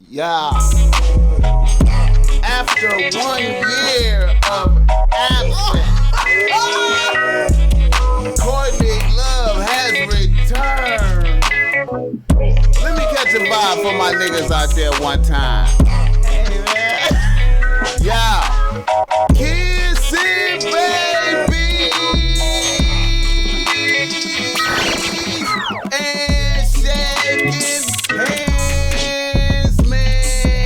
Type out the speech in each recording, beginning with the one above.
Yeah. After 1 year of absence, Courtney Love has returned. Let me catch a vibe for my niggas out there one time. Hey, man. Yeah. Kissing baby and shaking hands, man.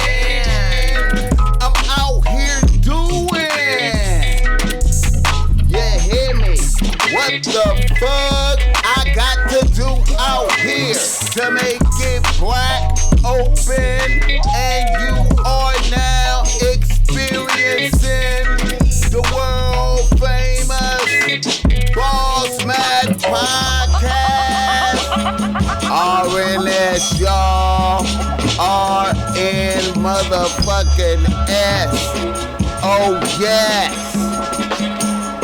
I'm out here doing. Yeah, hear me? What the fuck I got to do out here to make it black open, and you are now experiencing the world famous BossMack podcast. RNS, y'all. RN motherfucking S. Oh yes.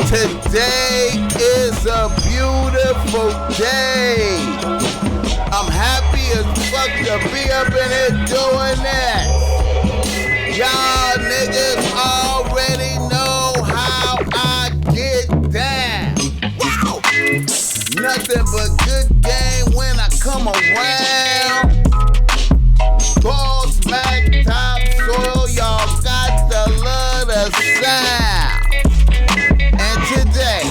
Today is a beautiful day. I'm happy as fuck to be up in it doing that. Y'all niggas already know how I get down. Wow. Nothing but good game when I come around. BossMack topsoil, y'all got to love the sound. And today,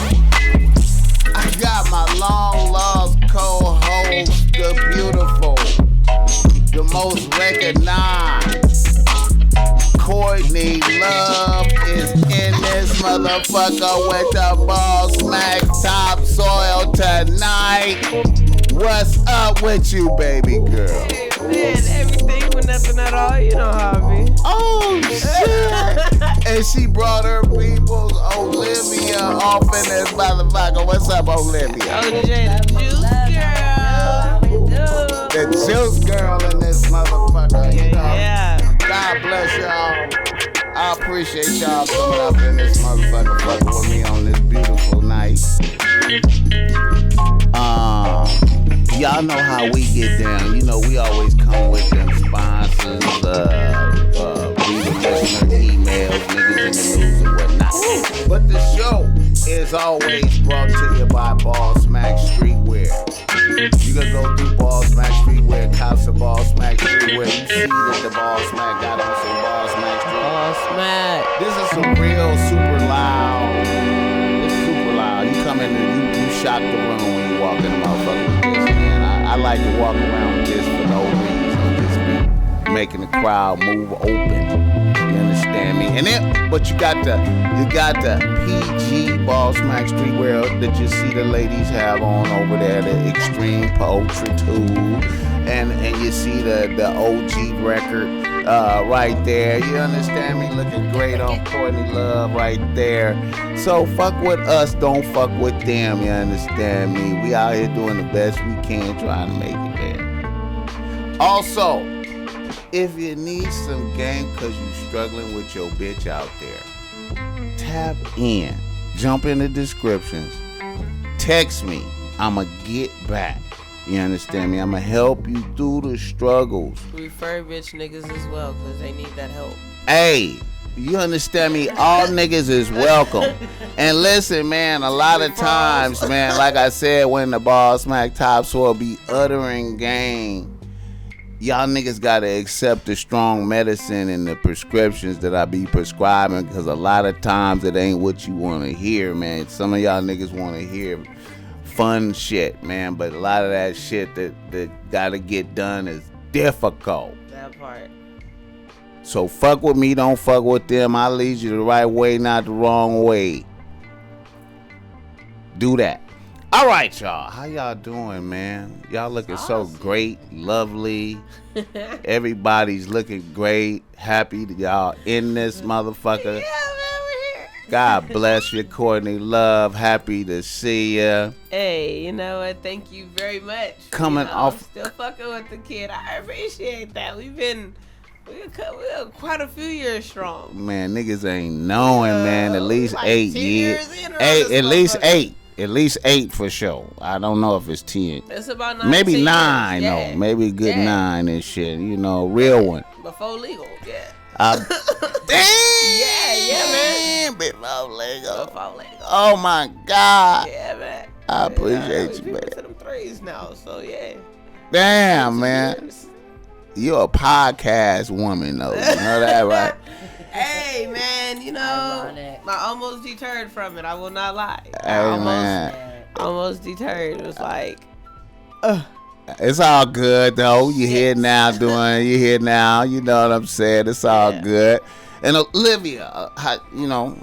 I got my long lost co-host, the beautiful, the most recognized. Courtney Love is in this motherfucker with the BossMack topsoil tonight. What's up with you, baby girl? Man, everything with nothing at all. You know how I be. Oh shit! And she brought her people's Olivia off in this motherfucker. What's up, Olivia? OJ, the juice girl. The juice girl in this motherfucker. You know. Yeah. God bless y'all. I appreciate y'all coming up in this motherfucker fucking with me on this beautiful night. Y'all know how we get down. You know, we always come with them sponsors, reading listener emails, niggas in the news and whatnot. But the show is always brought to you by BossMack Streetwear. You can go through BossMack Streetwear, cops of BossMack Streetwear. You see that the BossMack got on some BossMack Streetwear. BossMack. This is some real super loud. It's super loud. You come in and you shock the room when you walk in the motherfucker with this, man. I like to walk around with this for no reason. Just be making the crowd move open. You understand me? And then, but you got the PG BossMack Streetwear that you see the ladies have on over there, the Extreme Poetry Tool, and you see the OG record right there. You understand me? Looking great on Courtney Love right there. So fuck with us, don't fuck with them. You understand me? We out here doing the best we can, trying to make it there. Also, if you need some game because you struggling with your bitch out there, tap in, jump in the descriptions, text me, I'ma get back. You understand me? I'ma help you through the struggles. Refer bitch niggas as well, because they need that help. Hey, you understand me? All niggas is welcome. And listen, man, a lot of times, man, like I said, when the BossMack topsoil be uttering game, y'all niggas gotta accept the strong medicine and the prescriptions that I be prescribing, because a lot of times it ain't what you want to hear, man. Some of y'all niggas want to hear fun shit, man, but a lot of that shit that gotta get done is difficult. That part. So fuck with me, don't fuck with them. I lead you the right way, not the wrong way. Do that. All right, y'all. How y'all doing, man? Y'all looking so great, lovely. Everybody's looking great. Happy that y'all in this motherfucker. Yeah, man, we're here. God bless you, Courtney Love. Happy to see ya. Hey, you know what? Thank you very much. Coming off. I'm still fucking with the kid. I appreciate that. We're quite a few years strong. Man, niggas ain't knowing, man. At least like 8 10 years. in or Hey, this at least motherfucker. At least 8 for sure. I don't know if it's 10. It's about 9. Maybe 9, yeah. though. Maybe a good 9 and shit. You know, real one. Before legal, yeah. Damn! Yeah, man. Before legal. Before legal. Oh, my God. Yeah, man. I appreciate you, man. To them 3s now, so yeah. Damn, man. You're a podcast woman, though. You know that, right? Hey, man, you know, I almost deterred from it. I will not lie. Hey, man. Almost deterred. It was like, It's all good, though. You're here now you're here now. You know what I'm saying? It's all good. And Olivia, how, you know,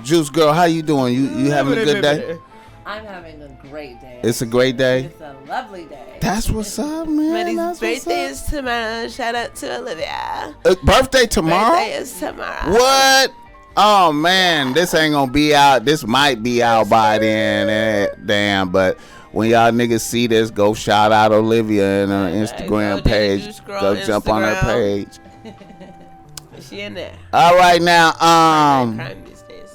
Juice Girl, how you doing? You having a good day? I'm having a great day. It's a great day? It's a lovely day. That's what's up, man. Maddie's birthday is tomorrow. Shout out to Olivia. Birthday tomorrow? Birthday is tomorrow. What? Oh, man. This ain't going to be out. This might be out by then. Damn, but when y'all niggas see this, go shout out Olivia and her Instagram page. Go jump on her page. She in there. All right, now, Crime these days.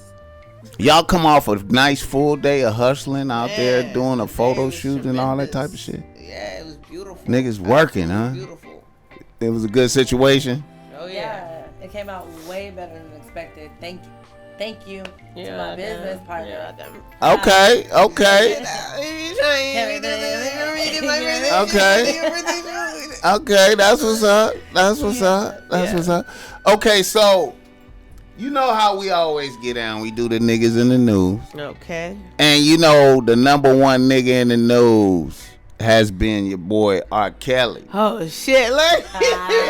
y'all come off a nice full day of hustling out there doing a photo shoot and all that type of shit. Yeah, it was beautiful. Niggas working, huh? Beautiful. It was a good situation. Oh Yeah, it came out way better than expected. Thank you to my business partner. Okay. Okay, that's what's up. Okay, so you know how we always get down. We do the niggas in the news. Okay. And you know the number one nigga in the news has been your boy R. Kelly. Oh shit! Look,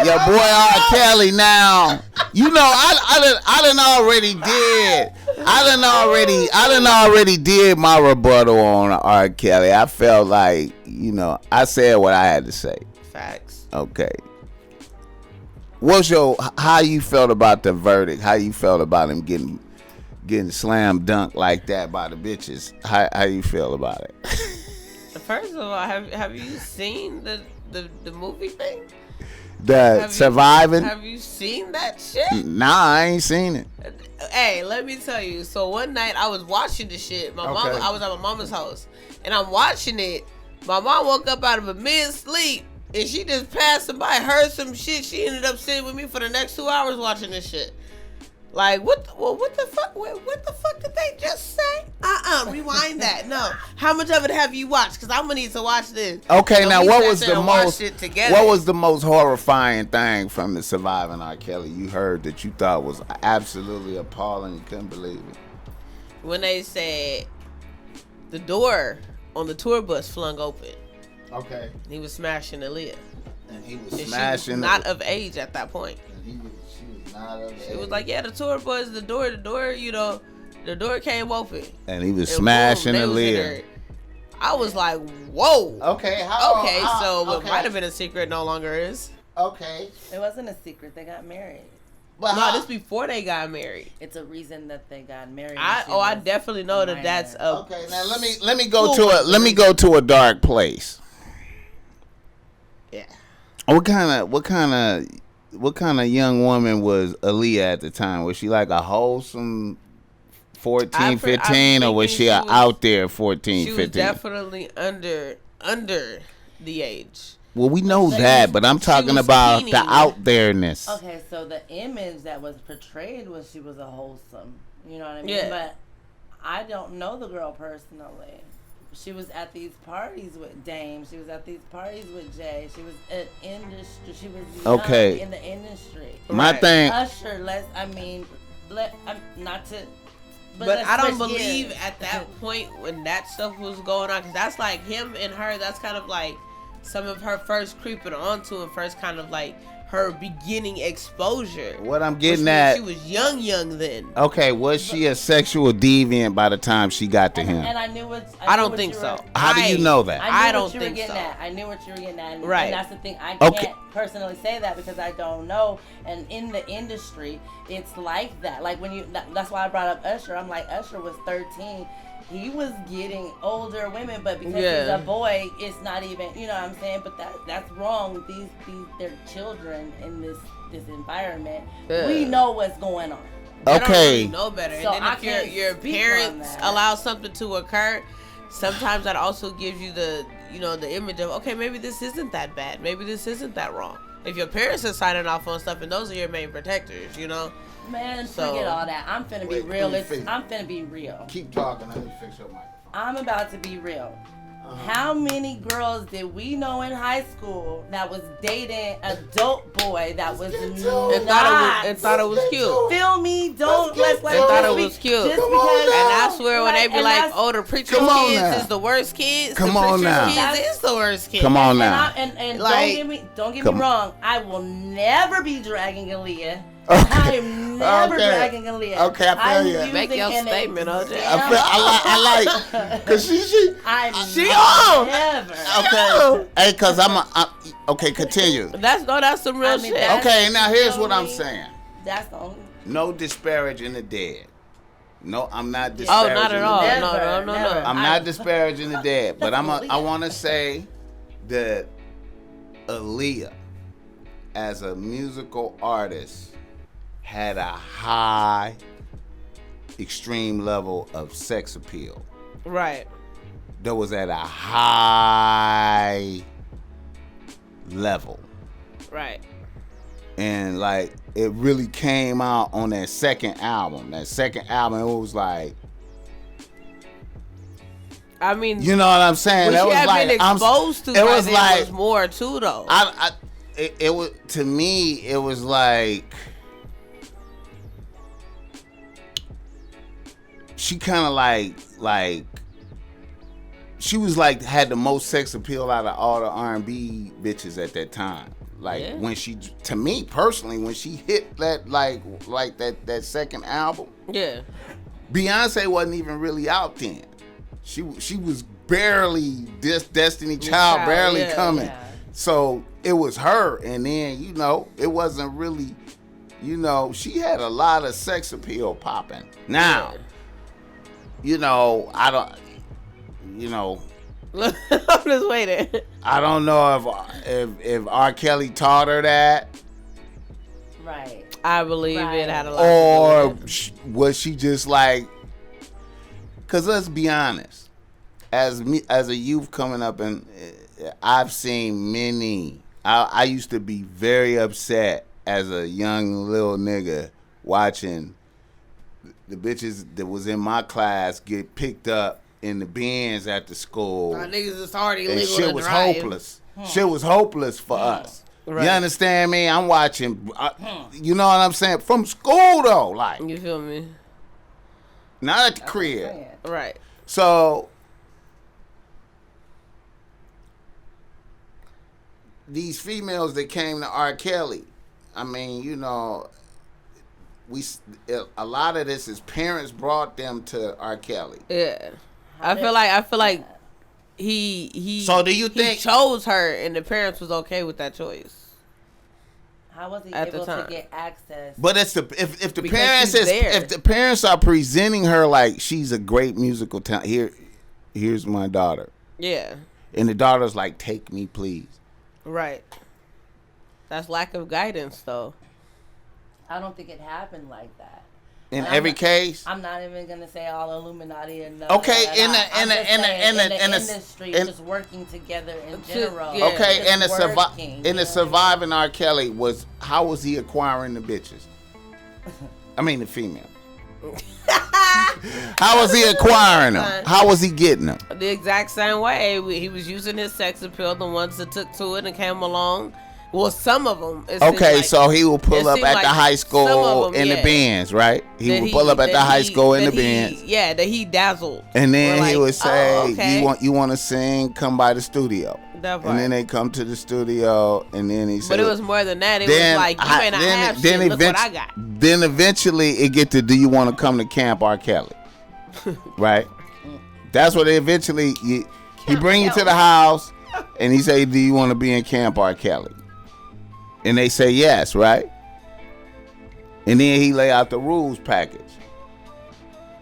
your boy R. Kelly. Now, you know I done already did my rebuttal on R. Kelly. I felt like, you know, I said what I had to say. Facts. Okay. How you felt about the verdict? How you felt about him getting slam dunked like that by the bitches? How you feel about it? First of all, have you seen the movie thing? Surviving? Have you seen that shit? Nah, I ain't seen it. Hey, let me tell you. So one night I was watching the shit. I was at my mama's house, and I'm watching it. My mom woke up out of a mid-sleep, and she just passed by, heard some shit. She ended up sitting with me for the next 2 hours watching this shit. Like, what the fuck? What the fuck did they just say? Rewind that. No. How much of it have you watched? Because I'm gonna need to watch this. Okay, so now what was the most most horrifying thing from the Surviving R. Kelly you heard that you thought was absolutely appalling? You couldn't believe it. When they said the door on the tour bus flung open. Okay. He was smashing Aaliyah. And he was and smashing. She was not of age at that point. She was not of age. It was like, yeah, the tour bus, the door, you know, the door came open. And he was smashing Aaliyah. I was like, whoa. Okay. What might have been a secret no longer is. Okay. It wasn't a secret. They got married. But no, this before they got married. It's a reason that they got married. I definitely know that's a. Okay, now let me go to a dark place. Yeah. What kind of young woman was Aaliyah at the time? Was she like a wholesome 14, 15, or was she out there 14, 15? She was definitely under the age. Well, we know that, but I'm talking about the out there-ness. Okay, so the image that was portrayed was she was a wholesome. You know what I mean? Yeah. But I don't know the girl personally. She was at these parties with Dame. She was at these parties with Jay. She was in industry. She was young in the industry. My thing. Usher, But I don't believe at that point when that stuff was going on, because that's like him and her. That's kind of like some of her first creeping onto and first kind of like her beginning exposure. What I'm getting at, she was young then. Okay, was she a sexual deviant by the time she got to him? And I knew what. I don't think so. How do you know that? I don't think so. I knew what you were getting at. Right. And that's the thing. I can't personally say that because I don't know. And in the industry, it's like that. Like when that's why I brought up Usher. I'm like, Usher was 13. He was getting older women, but because he's a boy, it's not even, you know what I'm saying? But that's wrong. They're children in this environment. We know what's going on. They Okay. don't really know better. So And I then if your can't speak on parents that. allow something to occur, sometimes that also gives you the image of, okay, maybe this isn't that bad. Maybe this isn't that wrong. If your parents are signing off on stuff and those are your main protectors, Man, So- forget all that. I'm finna be Wait, real. let me fix- I'm finna be real. Keep talking. Let me fix your microphone. I'm about to be real. How many girls did we know in high school that was dating a dope boy that was get to not? it. and thought it was cute. Feel me? Don't Let's let's get like to thought it. it just was cute. Just Come because, on now. And I swear when they be and like, that's- oh, the preacher's Come on kids now. is the worst kids. Come the on preacher's now. kids is the worst kids. Come on and now. and Like- don't get Come- me wrong. I will never be dragging Aaliyah. I am never Okay. dragging Aaliyah. Okay, I feel I'm ya. using Make your an statement, OJ. example. I like, cause she. I'm She on. never. Okay. Hey, cause okay, continue. That's some real I mean, shit. that's- Okay, now here's what I'm only- saying. That's the only. No disparaging the dead. No, I'm not Oh, disparaging not at all. the dead. Never, No. never. I'm not disparaging the dead, but I want to say that Aaliyah, as a musical artist, had a high, extreme level of sex appeal. Right. That was at a high level. Right. And like it really came out on that second album. That second album, it was like, I mean, you know what I'm saying? what That she was had like been exposed to it was by then like was more too, though. it was, to me, it was like she kind of like she was like had the most sex appeal out of all the R&B bitches at that time. Like Yeah. when she, to me personally, when she hit that like that second album, Yeah. Beyonce wasn't even really out then. She was barely Destiny Child, barely yeah, coming. yeah. So it was her, and then it wasn't really, she had a lot of sex appeal popping. Now, I don't, I'm just waiting. I don't know if R. Kelly taught her that, Right. I believe Right. it had a lot to do with it. or was she just like? Cause let's be honest, as a youth coming up, and I've seen many. I used to be very upset as a young little nigga watching the bitches that was in my class get picked up in the Benz at the school. My niggas is already And legal shit to was drive. hopeless. Shit was hopeless for us. Right. You understand me? I'm watching. You know what I'm saying? From school though, like You feel me? not at the crib. Right. So these females that came to R. Kelly, I mean, a lot of this is parents brought them to R. Kelly. Yeah. I feel like he So do you he think? chose her and the parents was okay with that choice? How was he At the able to time. get access? But if the Because parents she's there. if the parents are presenting her like she's a great musical talent, here's my daughter, Yeah. and the daughter's like, take me please. Right. That's lack of guidance, though. I don't think it happened like that. In I'm every not- case. I'm not even gonna say all Illuminati and Okay, in in the the- industry, in- just working together in Just- general. yeah. Okay, Just and the working, you know what I surviving R. Kelly how was he acquiring the bitches? I mean the female. How was he acquiring them? How was he getting them? The exact same way. He was using his sex appeal, the ones that took to it and came along. Well, some of them. Okay, so he will pull it up seemed at like the high some school of them, in the yeah. Benz, right? He that would pull up at the that high school in the that Benz. Yeah, that he dazzled. And then We're he like, would say, oh, okay. you want to sing? Come by the studio." That And part. then they come to the studio, and then he said, But it was more than that. It was like, you ain't have shit. Look what I got. Then eventually it get to, do you want to come to Camp R. Kelly? Right? That's what they eventually, he bring you to the house, and he say, do you want to be in Camp R. Kelly? And they say yes, right? And then he lay out the rules package.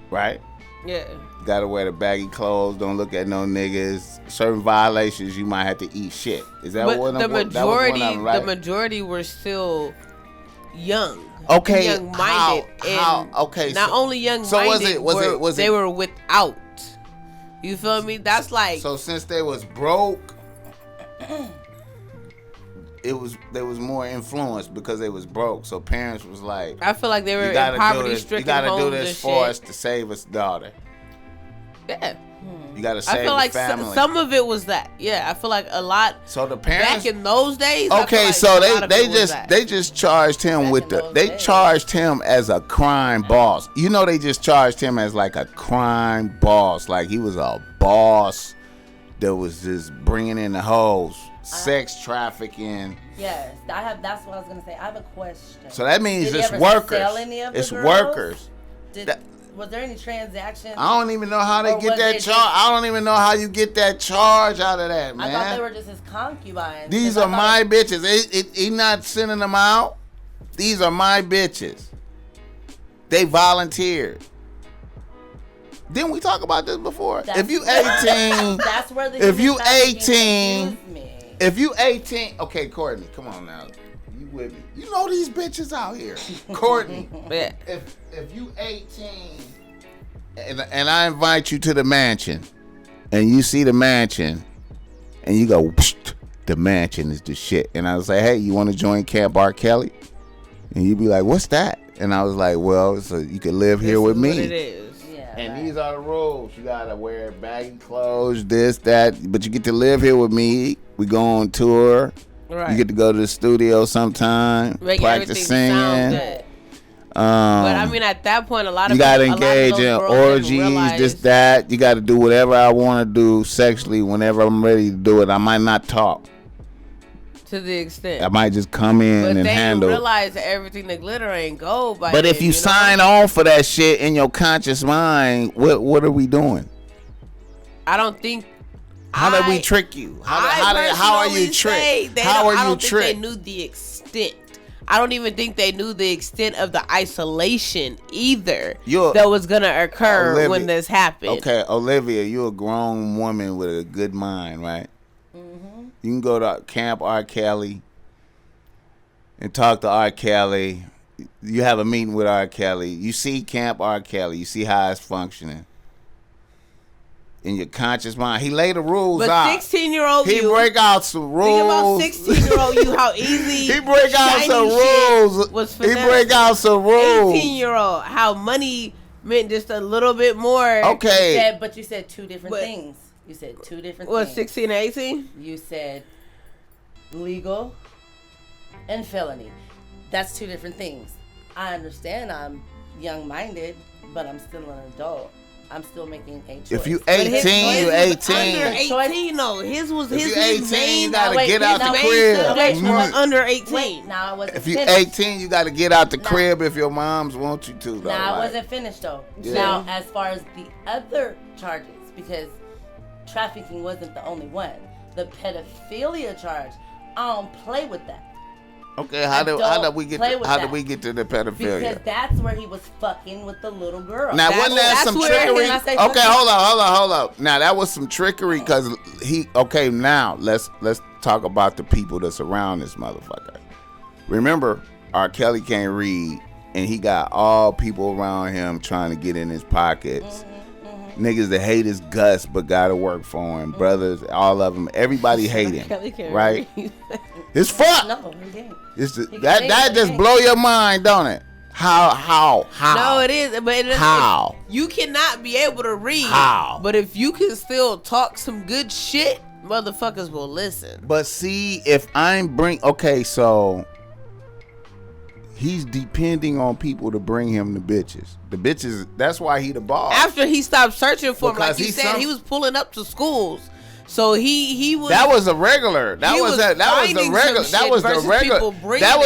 Right? Yeah. Gotta wear the baggy clothes, don't look at no niggas. Certain violations, you might have to eat shit. Is that But one the of them? That was one of majority, them, right? the majority were still young. Okay, young-minded. How? Okay, not only young-minded. So was it? They were without. You feel me? That's like. So since they was broke, they was more influenced because they was broke. So parents was like, I feel like they were in poverty-stricken. You gotta do this for us to save us daughter. Yeah. You gotta save I feel like the family. some of it was that. Yeah, I feel like a lot. So the parents back in those days. Okay, like so they just charged him charged him as a crime boss. You know, they just charged him as like a crime boss, like he was a boss that was just bringing in the hoes, sex trafficking. Yes, that's what I was gonna say. I have a question. So that means Did it's he ever workers. sell any of the It's girls? workers. Was there any transactions? I don't even know how they get that charge. I don't even know how you get that charge out of that, man. I thought they were just his concubines. These are my bitches. He not sending them out. These are my bitches. They volunteered. Didn't we talk about this before? If you 18, that's where the if you 18, me. if you 18, okay, Courtney, come on now. You with me? You know these bitches out here, Courtney. Yeah. If you 18, and I invite you to the mansion, and you see the mansion, and you go, the mansion is the shit. And I was like, hey, you want to join Camp R. Kelly? And you'd be like, what's that? And I was like, well, so you can live here with me. What it is. Yeah, and these are the rules. You gotta wear baggy clothes, this, that, but you get to live here with me. We go on tour. Right. You get to go to the studio sometime, make practice singing. Good. But I mean, at that point, a lot of you gotta engage in orgies, this, that. You gotta do whatever I want to do sexually whenever I'm ready to do it. I might not talk. To the extent. I might just come in and handle. But they realize that everything that glitter ain't gold. But if you sign on for that shit in your conscious mind, what are we doing? I don't think. How did we trick you? How are you tricked? How are you tricked? Think they knew the extent. I don't even think they knew the extent of the isolation either that was gonna occur when this happened. Okay, Olivia, you're a grown woman with a good mind, right? Mm-hmm. You can go to Camp R. Kelly and talk to R. Kelly. You have a meeting with R. Kelly. You see Camp R. Kelly. You see how it's functioning. In your conscious mind, he laid the rules out. But 16-year-old he break out some rules. Think about 16-year-old you, how easy he break out some rules. He break out some rules. 18-year-old, how money meant just a little bit more. Okay, but you said two different things. You said two different things. What, 16 and 18? You said legal and felony. That's two different things. I understand I'm young-minded, but I'm still an adult. I'm still making a choice. If you 18, you 18. Under 18, no. His was his. If you 18, main, you gotta get out the crib. Was under 18. Wait, now I wasn't if you finished. 18, you gotta get out the crib if your moms want you to. Though, now I wasn't finished though. Yeah. Now as far as the other charges, because trafficking wasn't the only one. The pedophilia charge, I don't play with that. Okay, how did we get to the pedophilia? Because that's where he was fucking with the little girl. Now wasn't that some trickery? Okay, hold up. Now that was some trickery because now let's talk about the people that's around this motherfucker. Remember, R. Kelly can't read, and he got all people around him trying to get in his pockets. Niggas that hate his guts but gotta work for him. Brothers, all of them, everybody hate him, right? It's fuck. No, he didn't. That just blow your mind, don't it? How? No, it is. But how? You cannot be able to read. How? But if you can still talk some good shit, motherfuckers will listen. But see, if so he's depending on people to bring him the bitches. The bitches, that's why he the boss. After he stopped searching for him, like you said, he was pulling up to schools. So he was. That was a regular. That was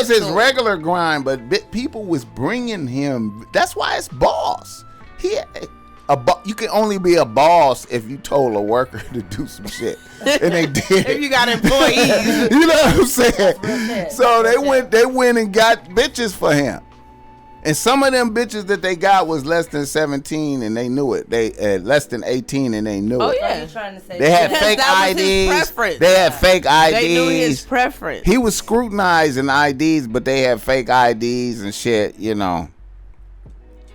his regular grind. But people was bringing him. That's why it's boss. You can only be a boss if you told a worker to do some shit, and they did. If you got employees, you know what I'm saying. So they went and got bitches for him. And some of them bitches that they got was less than 17 and they knew it. They less than 18 and they knew it. Oh yeah. You trying to say They had Because fake that was his IDs. preference. They had fake IDs. They knew his preference. He was scrutinizing IDs, but they had fake IDs and shit, you know.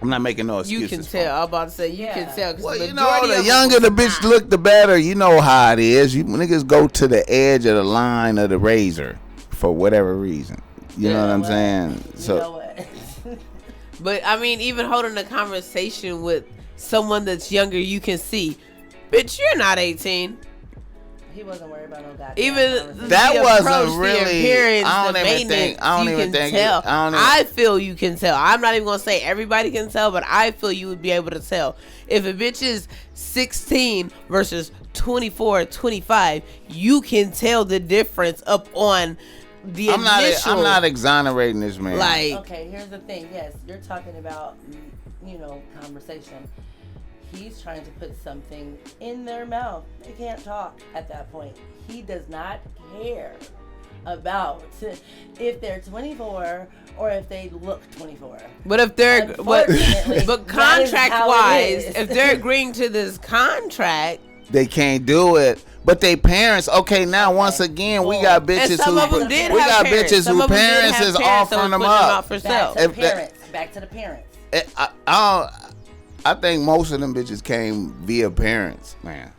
I'm not making no excuses. You can tell. I'm about to say you can tell. Well, you know, the younger the bitch look, the better. You know how it is. You niggas go to the edge of the line of the razor for whatever reason. You know what I'm saying? So. You know what? But I mean, even holding a conversation with someone that's younger, you can see, bitch, you're not 18. He wasn't worried about no goddamn. Even that the wasn't approach, really. the appearance, I don't the even think. I don't you even can think. tell. I feel you can tell. I'm not even gonna say everybody can tell, but I feel you would be able to tell if a bitch is 16 versus 24, 25. You can tell the difference up on the initial. I'm not exonerating this man. Like, okay, here's the thing. Yes, you're talking about, you know, conversation. He's trying to put something in their mouth. They can't talk at that point. He does not care about if they're 24 or if they look 24. but if they're but contract wise, if they're agreeing to this contract, they can't do it. But they parents, okay, now once again, we got bitches who parents is offering them up. For back sale. to the parents. Back to the parents. I think most of them bitches came via parents, man.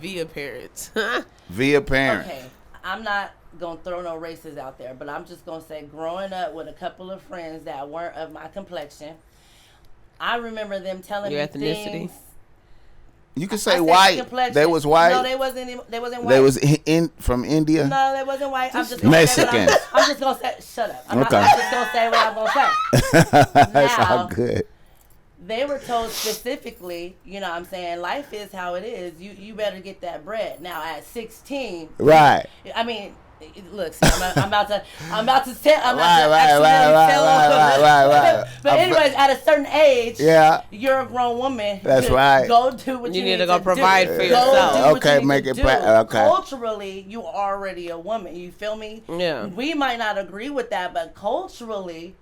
Via parents. Via parents. Okay, I'm not gonna throw no races out there, but I'm just gonna say, growing up with a couple of friends that weren't of my complexion, I remember them telling Your me ethnicity? things. You can say white. They was white. No, they wasn't. They wasn't white. They was from India. No, they wasn't white. I'm just Mexican. I'm just gonna say. Shut up. I'm Okay. just gonna say what I'm gonna say. That's Now, all good. They were told specifically, you know what I'm saying, life is how it is. You better get that bread. Now at 16. Right. I mean, look, I'm about to tell. Right. But anyways, at a certain age, Yeah. you're a grown woman. That's right. Go do what you need to go provide for do. yourself. Go do what Okay, you need make to it do. okay. Culturally, you already a woman. You feel me? Yeah. We might not agree with that, but culturally,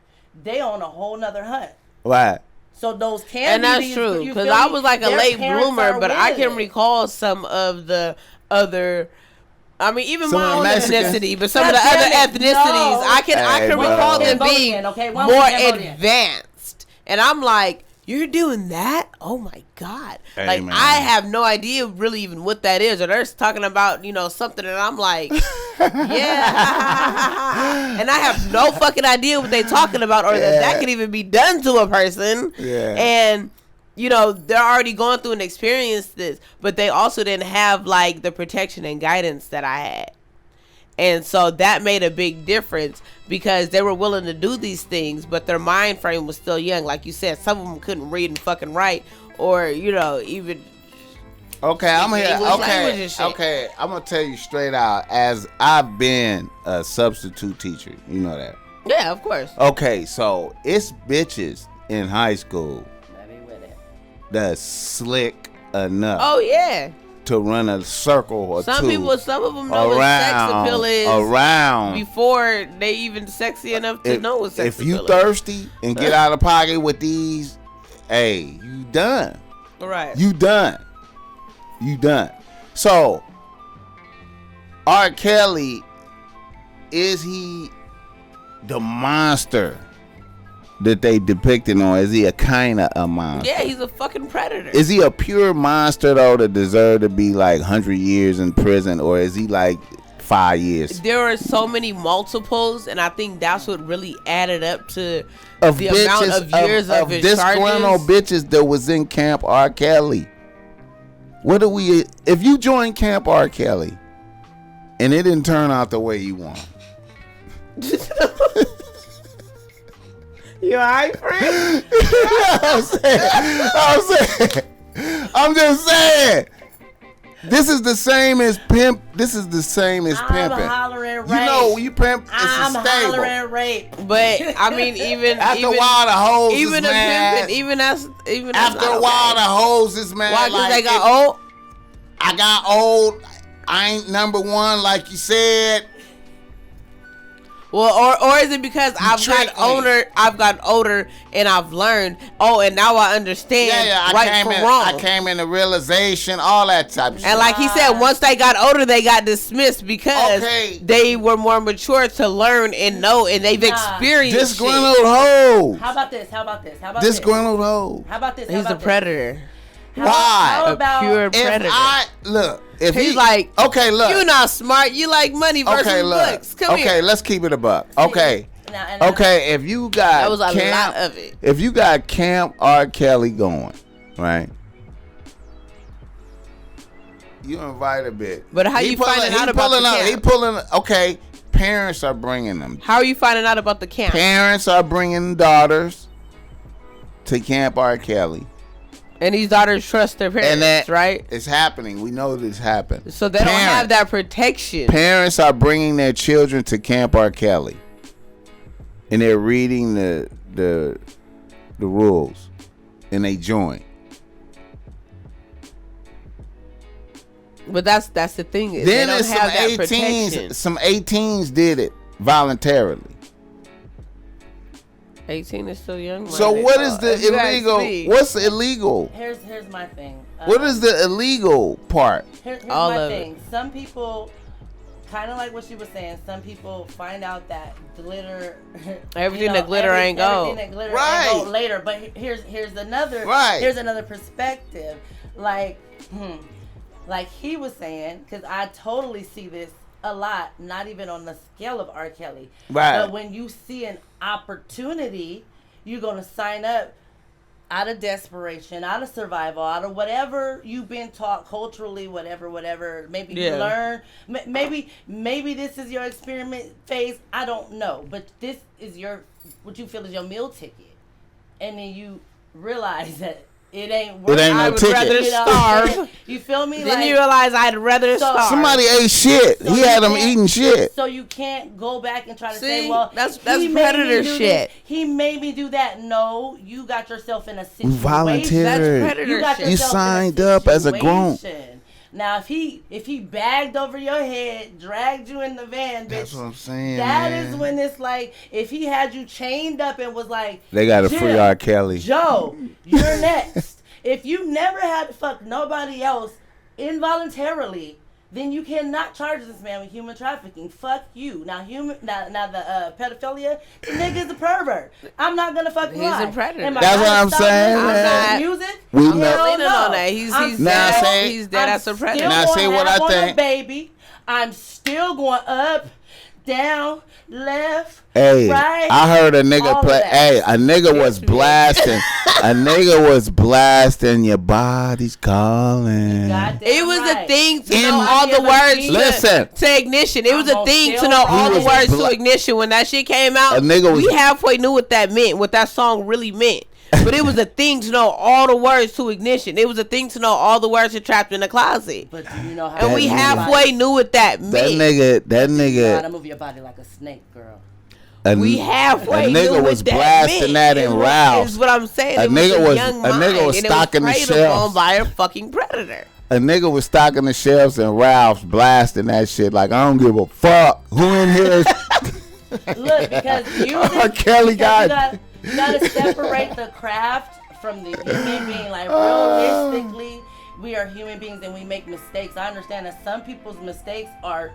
they on a whole nother hunt. Right. So those can And be that's these, true, you because feel I me? was like a Their late parents bloomer, are but I with can it. recall some of the other. I mean, even Some my of the own Mexicans. ethnicity, but some of God the other damn it, ethnicities, no. I can Hey, recall bro. them Cambodian, being okay? One more was Cambodian. advanced, and I'm like, you're doing that? Oh my god! Hey, like man. I have no idea really even what that is, or they're talking about something, and I'm like, yeah, and I have no fucking idea what they're talking about, or that could even be done to a person. Yeah. And they're already going through and experienced this, but they also didn't have like the protection and guidance that I had. And so that made a big difference because they were willing to do these things, but their mind frame was still young. Like you said, some of them couldn't read and fucking write, or, even. Okay, I'm here. English language and shit. Okay, I'm gonna tell you straight out. As I've been a substitute teacher, you know that. Yeah, of course. Okay, so it's bitches in high school Let me with it. that's slick enough Oh, yeah. to run a circle or Some two of them know what sex appeal is around before they even sexy enough to know what sex If appeal you is. thirsty and get out of pocket with these, hey, you done. Right. You done. So, R. Kelly, is he the monster that they depicted on? Is he a kind of a monster? Yeah, he's a fucking predator. Is he a pure monster though that deserve to be like 100 years in prison, or is he like 5 years? There are so many multiples, and I think that's what really added up to Of the bitches, amount of years of his disgruntled charges. bitches that was in Camp R. Kelly. If you join Camp R. Kelly and it didn't turn out the way you want, You alright, friend? I'm just saying. This is the same as pimp. This is the same as I'm pimping. hollering rape. You know, you pimp. It's I'm a stable. hollering rape. But I mean, even After a while, the hoes even is a mad. pimpin', even After a while, the hoes is mad. why? Because Like, they got old. I got old. I ain't number one like you said. Well, or is it because I've gotten older and I've learned? Oh, and now I understand right from wrong. I came into realization, all that type of shit. And like he said, once they got older, they got dismissed because they were more mature to learn and know, and they've experienced. Disgruntled hoe. How about this? Disgruntled hoe. How about this? He's a predator. Why? A pure predator. If he's like, okay, look, you're not smart. You like money versus books. Come here. Okay, let's keep it a buck. Okay. Okay, if you got that was a lot of it. If you got Camp R. Kelly going, right? You invite a bit. But how you finding out about the camp? He pulling. Okay, parents are bringing them. How are you finding out about the camp? Parents are bringing daughters to Camp R. Kelly. And these daughters trust their parents, and right? It's happening. We know this happened. So they don't have that protection. Parents are bringing their children to Camp R. Kelly, and they're reading the rules, and they join. But that's the thing. Is then they don't have that protection. Some 18s did it voluntarily. 18 is still young. So what is the illegal? What's illegal? Here's my thing. What is the illegal part? Here's my thing. Some people, kind of like what she was saying, some people find out that glitter. Everything that glitter ain't gold. Everything that glitter ain't gold later. But here's another. Right. Here's another perspective. Like he was saying, because I totally see this a lot, not even on the scale of R. Kelly. Right. But when you see an opportunity, you're going to sign up out of desperation, out of survival, out of whatever you've been taught culturally, whatever. Maybe you learn. Maybe this is your experiment phase. I don't know. But this is what you feel is your meal ticket. And then you realize that it ain't worth it. I would rather starve. You feel me? Then you realize I'd rather starve. Somebody ate shit. He had them eating shit. So you can't go back and try to say, well, that's predator shit. He made me do that. No, you got yourself in a situation. You volunteered. That's predator shit. You signed up as a grown. Now, if he bagged over your head, dragged you in the van, bitch. That's what I'm saying. That is when it's like, if he had you chained up and was like, they got to free R. Kelly. Joe, you're next. If you never had to fuck nobody else involuntarily, then you cannot charge this man with human trafficking. Fuck you. Now the pedophilia, the nigga's a pervert. I'm not gonna fucking lie. He's a predator. That's what I'm saying. Music. We leaning on that. He's dead as a predator. Now say what I think. Baby, I'm still going up, down, left, hey, right. I heard a nigga play. Hey, a nigga was blasting. A nigga was blasting. Your body's calling. It was a thing to know all the words. Listen to ignition. It was a thing to know all the words to ignition. When that shit came out, we halfway knew what that meant. What that song really meant. But it was a thing to know all the words to ignition. It was a thing to know all the words to trapped in the closet. But do you know how? And we halfway knew what that meant. That nigga. You gotta move your body like a snake, girl. We halfway knew nigga was blasting that in Ralph's. Is what I'm saying. A nigga was stocking the shelves by a fucking predator. A nigga was stocking the shelves in Ralph's, blasting that shit like I don't give a fuck who in here. Look, because R. Kelly got. You gotta separate the craft from the human being. Like, realistically, we are human beings and we make mistakes. I understand that some people's mistakes are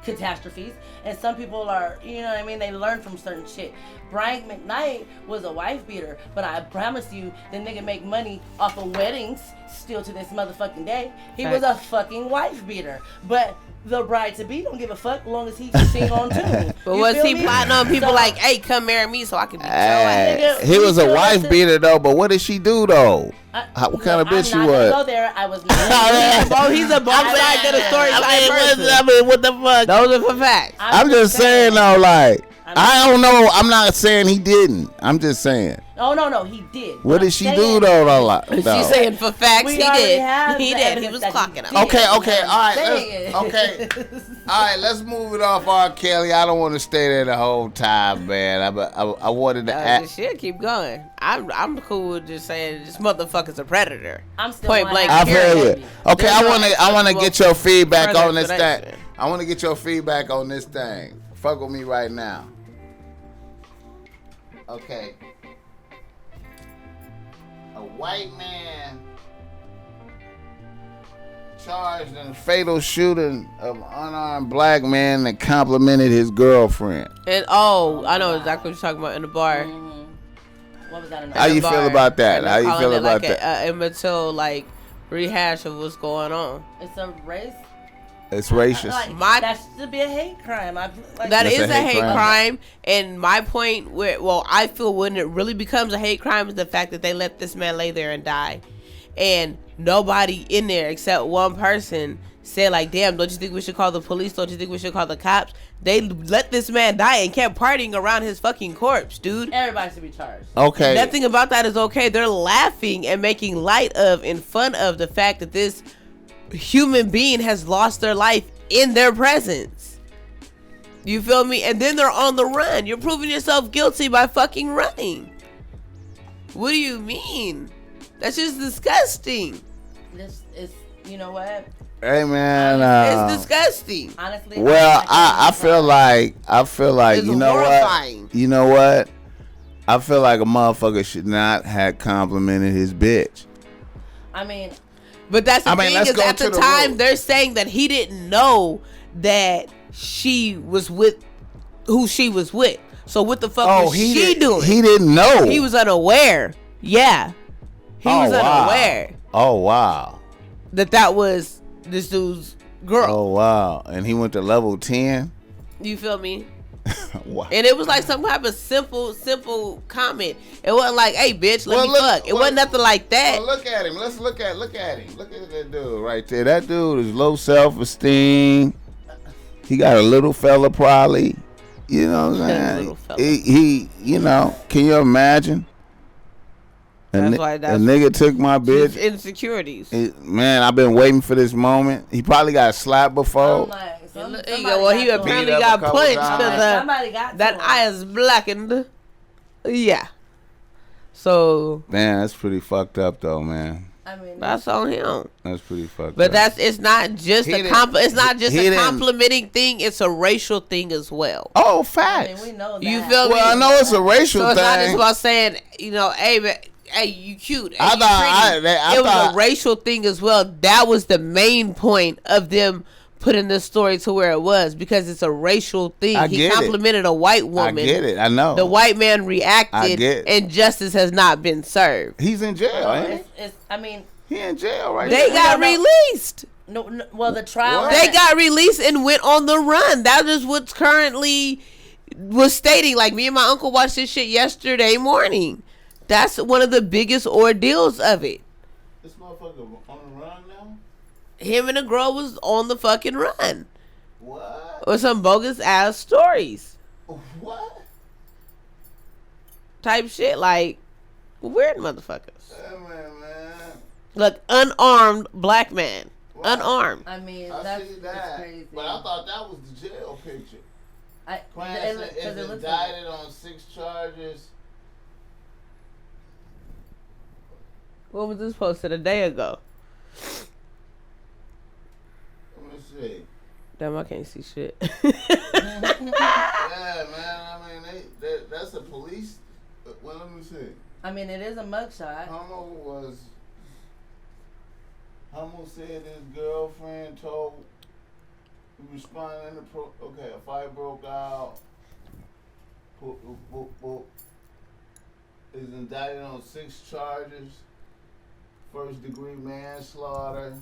catastrophes, and some people are, you know what I mean, they learn from certain shit. Brian McKnight was a wife beater, but I promise you, the nigga make money off of weddings still to this motherfucking day. He was a fucking wife beater, but the bride-to-be don't give a fuck as long as he can sing on tune. But was he plotting on people like, hey, come marry me so I can be your He was a wife beater though, but what did she do though? What kind of bitch she was? Go there. I was not. He's a both sides of the story. I mean, what the fuck? Those are for facts. I'm just saying though, like, I don't know. I'm not saying he didn't. I'm just saying. Oh no, he did. What did she do though? She's saying for facts he did. He did. He was clocking up. Okay. All right. All right. Let's move it off R. Kelly. I don't want to stay there the whole time, man. I wanted to ask. Shit, keep going. I'm cool with just saying this motherfucker's a predator. I'm still point blank. I've heard it. Okay, I want to get your feedback on this thing. I want to get your feedback on this thing. Fuck with me right now. Okay. A white man charged in a fatal shooting of an unarmed black man that complimented his girlfriend. And I know exactly what you're talking about in the bar. What was that? How you feel about that? How you feel about that? An immature rehash of what's going on. It's a race. It's racist. That should be a hate crime. That is a hate crime. And my point, I feel when it really becomes a hate crime is the fact that they let this man lay there and die. And nobody in there except one person said damn, don't you think we should call the police? Don't you think we should call the cops? They let this man die and kept partying around his fucking corpse, dude. Everybody should be charged. Okay. Nothing about that is okay. They're laughing and making light of and fun of the fact that this human being has lost their life in their presence. You feel me? And then they're on the run. You're proving yourself guilty by fucking running. What do you mean? That's just disgusting. This is, you know what? Hey man, it's disgusting. Honestly, well, I feel like it's you know horrifying. What? You know what? I feel like a motherfucker should not have complimented his bitch. I mean, but that's the thing is at the time they're saying that he didn't know that she was with who she was with. So what the fuck was she doing? He didn't know. He was unaware. Yeah. He was unaware. Oh wow. That was this dude's girl. Oh wow. And he went to level 10. You feel me? Wow. And it was some type of simple comment. It wasn't hey bitch, let me fuck. It wasn't nothing like that. Well, look at him. Let's look at him. Look at that dude right there. That dude is low self-esteem. He got a little fella probably. You know what I'm saying? He you know, can you imagine? A nigga took my bitch. Insecurities. Man, I've been waiting for this moment. He probably got slapped before. He apparently got punched because that eye is blackened. Yeah. So. Man, that's pretty fucked up though, man. I mean, that's on him. That's pretty fucked but up. It's not just a complimenting thing. It's a racial thing as well. Oh, facts. I mean, we know that. You feel me? Well, I know it's a racial thing. So it's not just about saying, hey, you cute. Hey, I it thought was a racial thing as well. That was the main point of them putting this story to where it was because it's a racial thing. He complimented a white woman. I get it. I know. The white man reacted, and justice has not been served. He's in jail. Ain't he? He in jail right now. They got released. No, well, the trial. They got released and went on the run. That is what's currently was stating. Me and my uncle watched this shit yesterday morning. That's one of the biggest ordeals of it. This motherfucker on the run now? Him and the girl was on the fucking run. What? Or some bogus ass stories. What? Type shit weird motherfuckers. Hey, man. Look, unarmed black man. Wow. Unarmed. I mean, that's crazy. But I thought that was the jail picture. Cranston is indicted on 6 charges. What was this posted a day ago? Let me see. Damn, I can't see shit. Yeah, man. I mean, that's a police. Well, let me see. I mean, it is a mugshot. Hummel said his girlfriend told responding a fight broke out. Is indicted on 6 charges. 1st-degree manslaughter.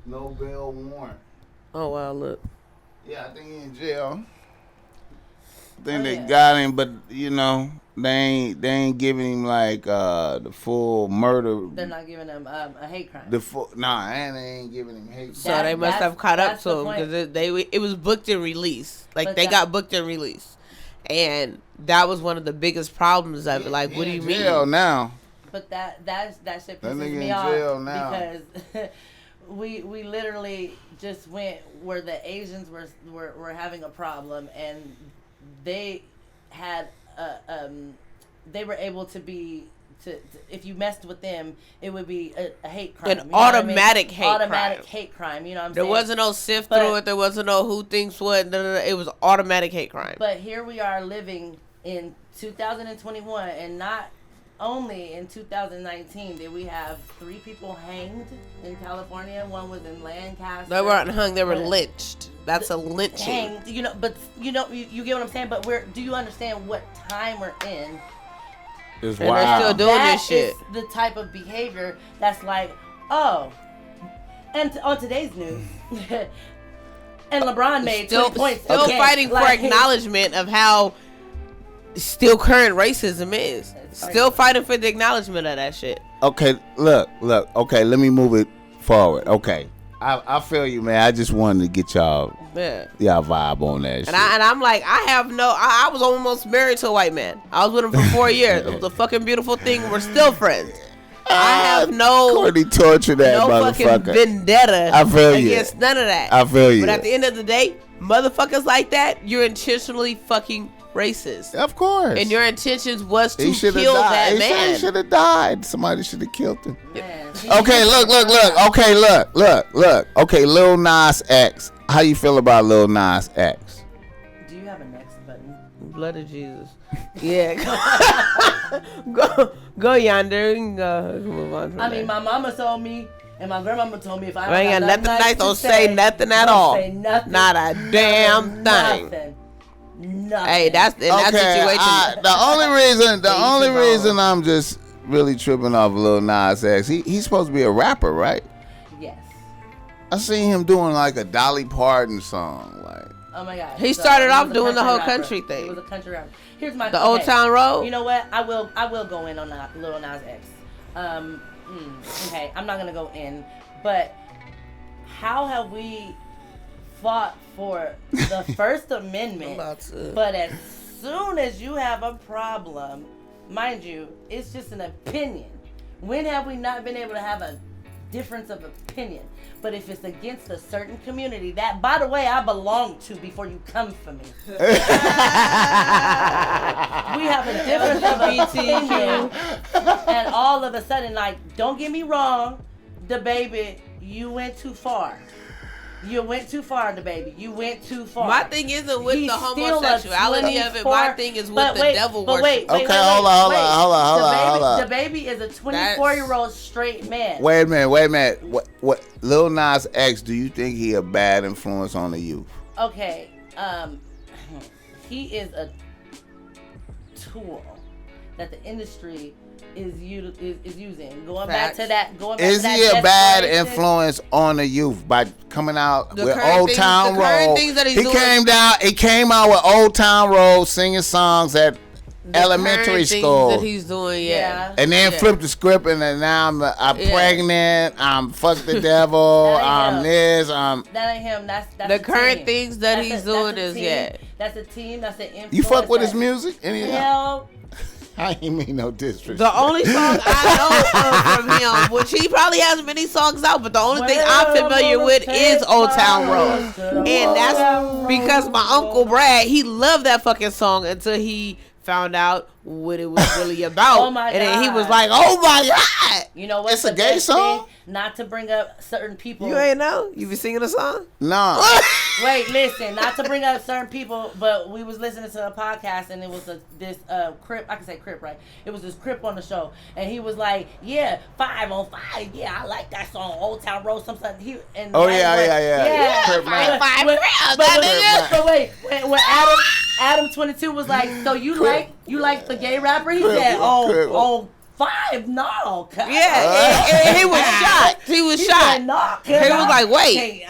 No bail warrant. Oh wow, look. Yeah, I think he in jail. I think they got him, but they ain't giving him the full murder. They're not giving him a hate crime. And they ain't giving him hate crime. So they must have caught up to him because it was booked and released. They got booked and released, and that was one of the biggest problems of it. What do you mean? Jail now. But that shit pisses me me off now. Because we literally just went where the Asians were having a problem, and they had they were able to be if you messed with them, it would be a hate crime. An automatic hate crime. Automatic hate crime. You know what I'm saying? There wasn't no sift through it. There wasn't no who thinks what. It was automatic hate crime. But here we are living in 2021, and not only in 2019 did we have 3 people hanged in California. One was in Lancaster. They weren't hung. They were lynched. That's a lynching. Hanged. You get what I'm saying. But do you understand what time we're in? It's and wild. They're still doing that this shit. Is the type of behavior that's like, oh, and on today's news, and LeBron made 20 points. Still fighting for acknowledgement of how still current racism is. Still fighting for the acknowledgement of that shit. Okay, look. Okay, let me move it forward. Okay. I feel you, man. I just wanted to get y'all vibe on that shit. And I'm like, I was almost married to a white man. I was with him for 4 years. It was a fucking beautiful thing. We're still friends. I have no Courtney tortured that motherfucker. Fucking vendetta against none of that. I feel you. But at the end of the day, motherfuckers like that, you're intentionally fucking racist. Of course. And your intentions was to kill that man. He should have died. Somebody should have killed him. Man. Okay, look. Okay, look. Okay, Lil Nas X. How you feel about Lil Nas X? Do you have a next button? Blood of Jesus. Yeah. go yonder. Move on from there. My mama told me, and my grandmama told me, if I ain't got nothing nice, don't say nothing at all. Say nothing. Not a damn thing. Nothing. Hey, that's in that situation. The only reason I'm just really tripping off Lil Nas X, he's supposed to be a rapper, right? Yes. I seen him doing like a Dolly Parton song, like. Oh my God. He started off doing the whole country thing. He was a country rapper. Here's my Old Town Road. You know what? I will go in on Lil Nas X. Okay, I'm not gonna go in, but how have we fought for the First Amendment, but as soon as you have a problem, mind you, it's just an opinion. When have we not been able to have a difference of opinion? But if it's against a certain community, that, by the way, I belong to before you come for me. We have a difference of opinion, and all of a sudden, like, don't get me wrong, the baby, you went too far. You went too far, the baby. You went too far. My thing isn't with the homosexuality of it. My thing is with the devil worship. Wait, hold on. The baby is a 24-year-old straight man. Wait a minute. What? Lil Nas X, do you think he a bad influence on the youth? Okay, he is a tool that the industry is using. Going back to that. Is he a bad influence on the youth by coming out with Old Town Road? He came out with Old Town Road, singing songs at elementary school. That he's doing, and then flipped the script, and then now I'm pregnant. I'm fuck the devil. I'm this. That ain't him. That's the current things that he's doing is That's a team. That's an influence. You fuck with his music? Hell. I ain't mean no disrespect. The only song I know from him, which he probably has many songs out, but the only thing I'm familiar with is Old Town Road. And that's because my Uncle Brad, he loved that fucking song until he found out what it was really about. Oh my God. And then he was like, oh my God. You know what? It's a gay song? Not to bring up certain people. You ain't know? You be singing a song? No. Wait, listen. Not to bring up certain people, but we was listening to a podcast, and it was this Crip. I can say Crip, right? It was this Crip on the show, and he was like, "Yeah, 5 on 5. Yeah, I like that song, Old Town Road." Something. Yeah. Crip, But wait, when Adam 22 was like, "So you like the gay rapper?" He said, "Oh, 5, no." And he was shocked. He was shocked. Said, no, he was like, "Wait,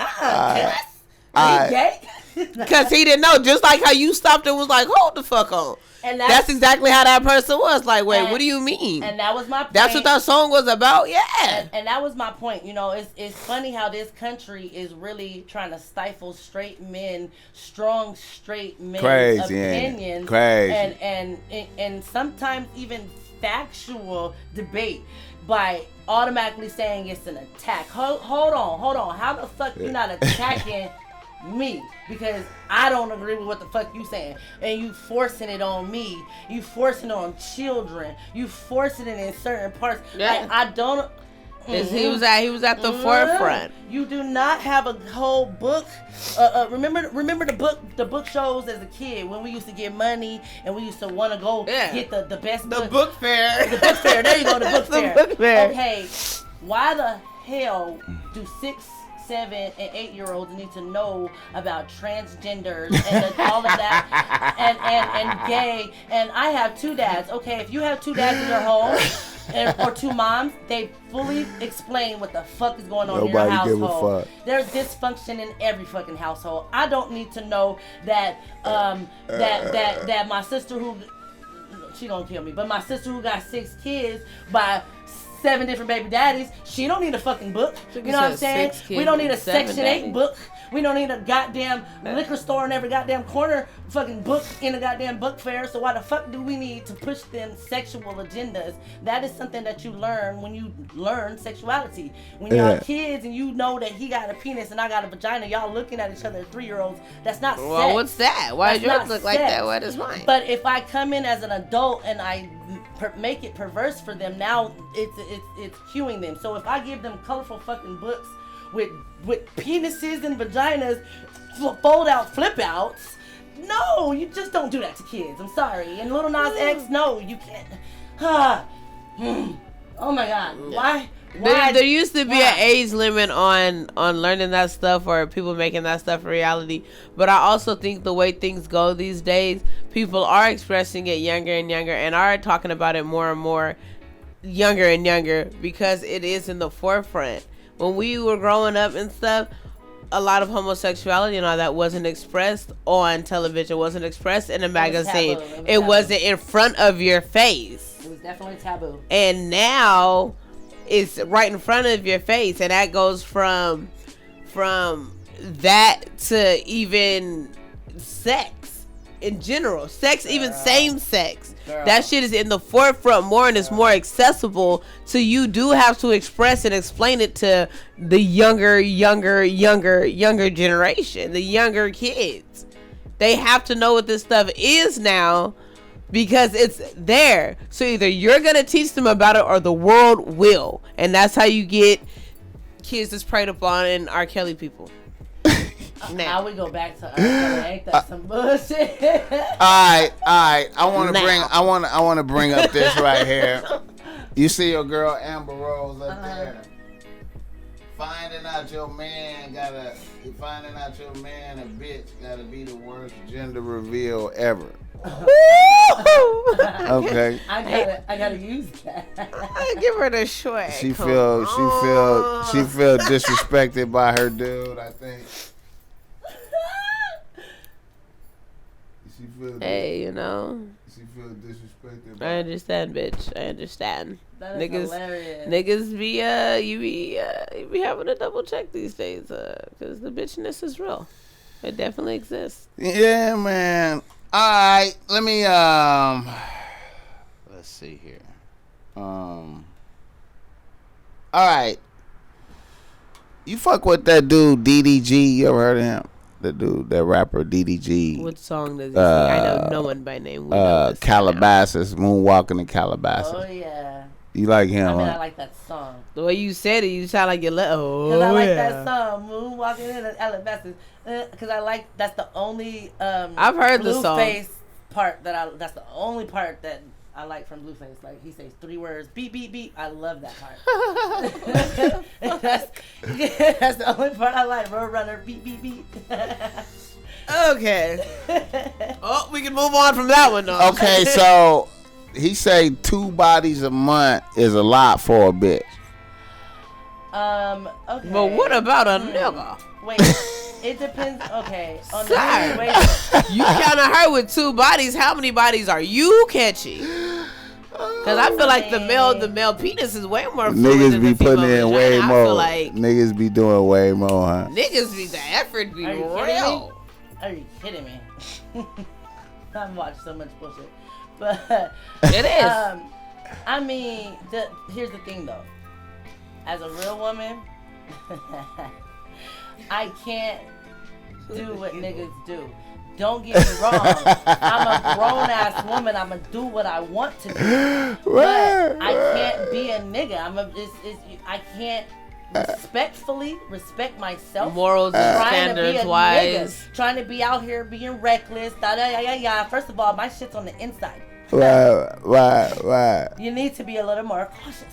are you gay?" Because he didn't know. Just like how you stopped and was like, "Hold the fuck on." And that's exactly how that person was. Like, wait, what do you mean? And that was my point. That's what that song was about. Yeah. And that was my point. You know, it's funny how this country is really trying to stifle straight men, strong straight men's opinions. Crazy. And sometimes even factual debate by automatically saying it's an attack. Hold on. How the fuck you not attacking me because I don't agree with what the fuck you saying, and you forcing it on me. You forcing it on children. You forcing it in certain parts. Yeah. Like, I don't. He was at the forefront. You do not have a whole book. Remember the book shows as a kid when we used to get money and we used to want to go get the best book. The book fair. The book fair. There you go. The book fair. Book fair. Okay, why the hell do 6, 7, and 8-year-olds need to know about transgenders and all of that and gay? And I have 2 dads. Okay, if you have 2 dads in your home or 2 moms, they fully explain what the fuck is going on in your household. Nobody give a fuck. There's dysfunction in every fucking household. I don't need to know that that my sister who she gonna kill me, but my sister who got 6 kids by 7 different baby daddies, she don't need a fucking book. You know what I'm saying? We don't need a Section 8 book. We don't need a goddamn liquor store in every goddamn corner fucking book in a goddamn book fair. So why the fuck do we need to push them sexual agendas? That is something that you learn when you learn sexuality. When y'all kids and you know that he got a penis and I got a vagina, y'all looking at each other as 3-year-olds. That's not sex. Well, what's that? Why does yours look like sex. that? What is mine? But if I come in as an adult and I make it perverse for them, now it's cueing them. So if I give them colorful fucking books with penises and vaginas, fold out flip outs, no, you just don't do that to kids. I'm sorry. And Lil Nas X, no, you can't. Oh my God, why? There used to be an age limit on learning that stuff or people making that stuff a reality. But I also think the way things go these days, people are expressing it younger and younger and are talking about it more and more younger and younger because it is in the forefront. When we were growing up and stuff, a lot of homosexuality and all that wasn't expressed on television, wasn't expressed in a magazine. It wasn't in front of your face. It was definitely taboo. And now it's right in front of your face, and that goes from that to even sex in general. Sex, even same sex. That shit is in the forefront more and it's more accessible. So you do have to express and explain it to the younger generation, the younger kids. They have to know what this stuff is now because it's there. So either you're going to teach them about it or the world will. And that's how you get kids that's preyed upon and R. Kelly people. Now we go back to ain't that some bullshit? All right. I want to bring up this right here. You see your girl Amber Rose up there. Finding out your man a bitch gotta be the worst gender reveal ever. Okay. I gotta use that. I give her the swag. She feel disrespected by her dude, I think. Hey, you know. She feel disrespected. I understand, bitch. I understand. That is hilarious. Niggas you be having to double check these days, because the bitchness is real. It definitely exists. Yeah, man. All right, let me let's see here. All right. You fuck with that dude DDG? You ever heard of him? That rapper DDG. What song does he sing? I know no one by name. Calabasas, Moonwalking in Calabasas. Oh yeah. You like him? I like that song. The way you said it, you sound like you Because I like that song, Moonwalking in Calabasas. Because I like that's the only I've heard the song. Blueface part that's the only part that I like from Blueface. Like he says 3 words, beep beep beep. I love that part. that's the only part I like. Roadrunner, beep beep beep. Okay. Oh, we can move on from that one though. Okay, so he say 2 bodies a month is a lot for a bitch. Okay. But what about a nigga? Wait, it depends. Okay. On Sir, the you counting her with 2 bodies. How many bodies are you catching? Because I feel like the male penis is way more fluid Niggas than be the female putting in vagina. way I more. feel like Niggas be doing way more, huh? niggas be the effort be Are you real. Are you kidding me? I've watched so much bullshit, but It is. I mean, here's the thing though. As a real woman, I can't do what niggas do. Don't get me wrong. I'm a grown ass woman. I'm gonna do what I want to do. But I can't be a nigga. I can't respectfully respect myself. Morals and standards wise. Trying to be out here being reckless. First of all, my shit's on the inside. Right. You need to be a little more cautious.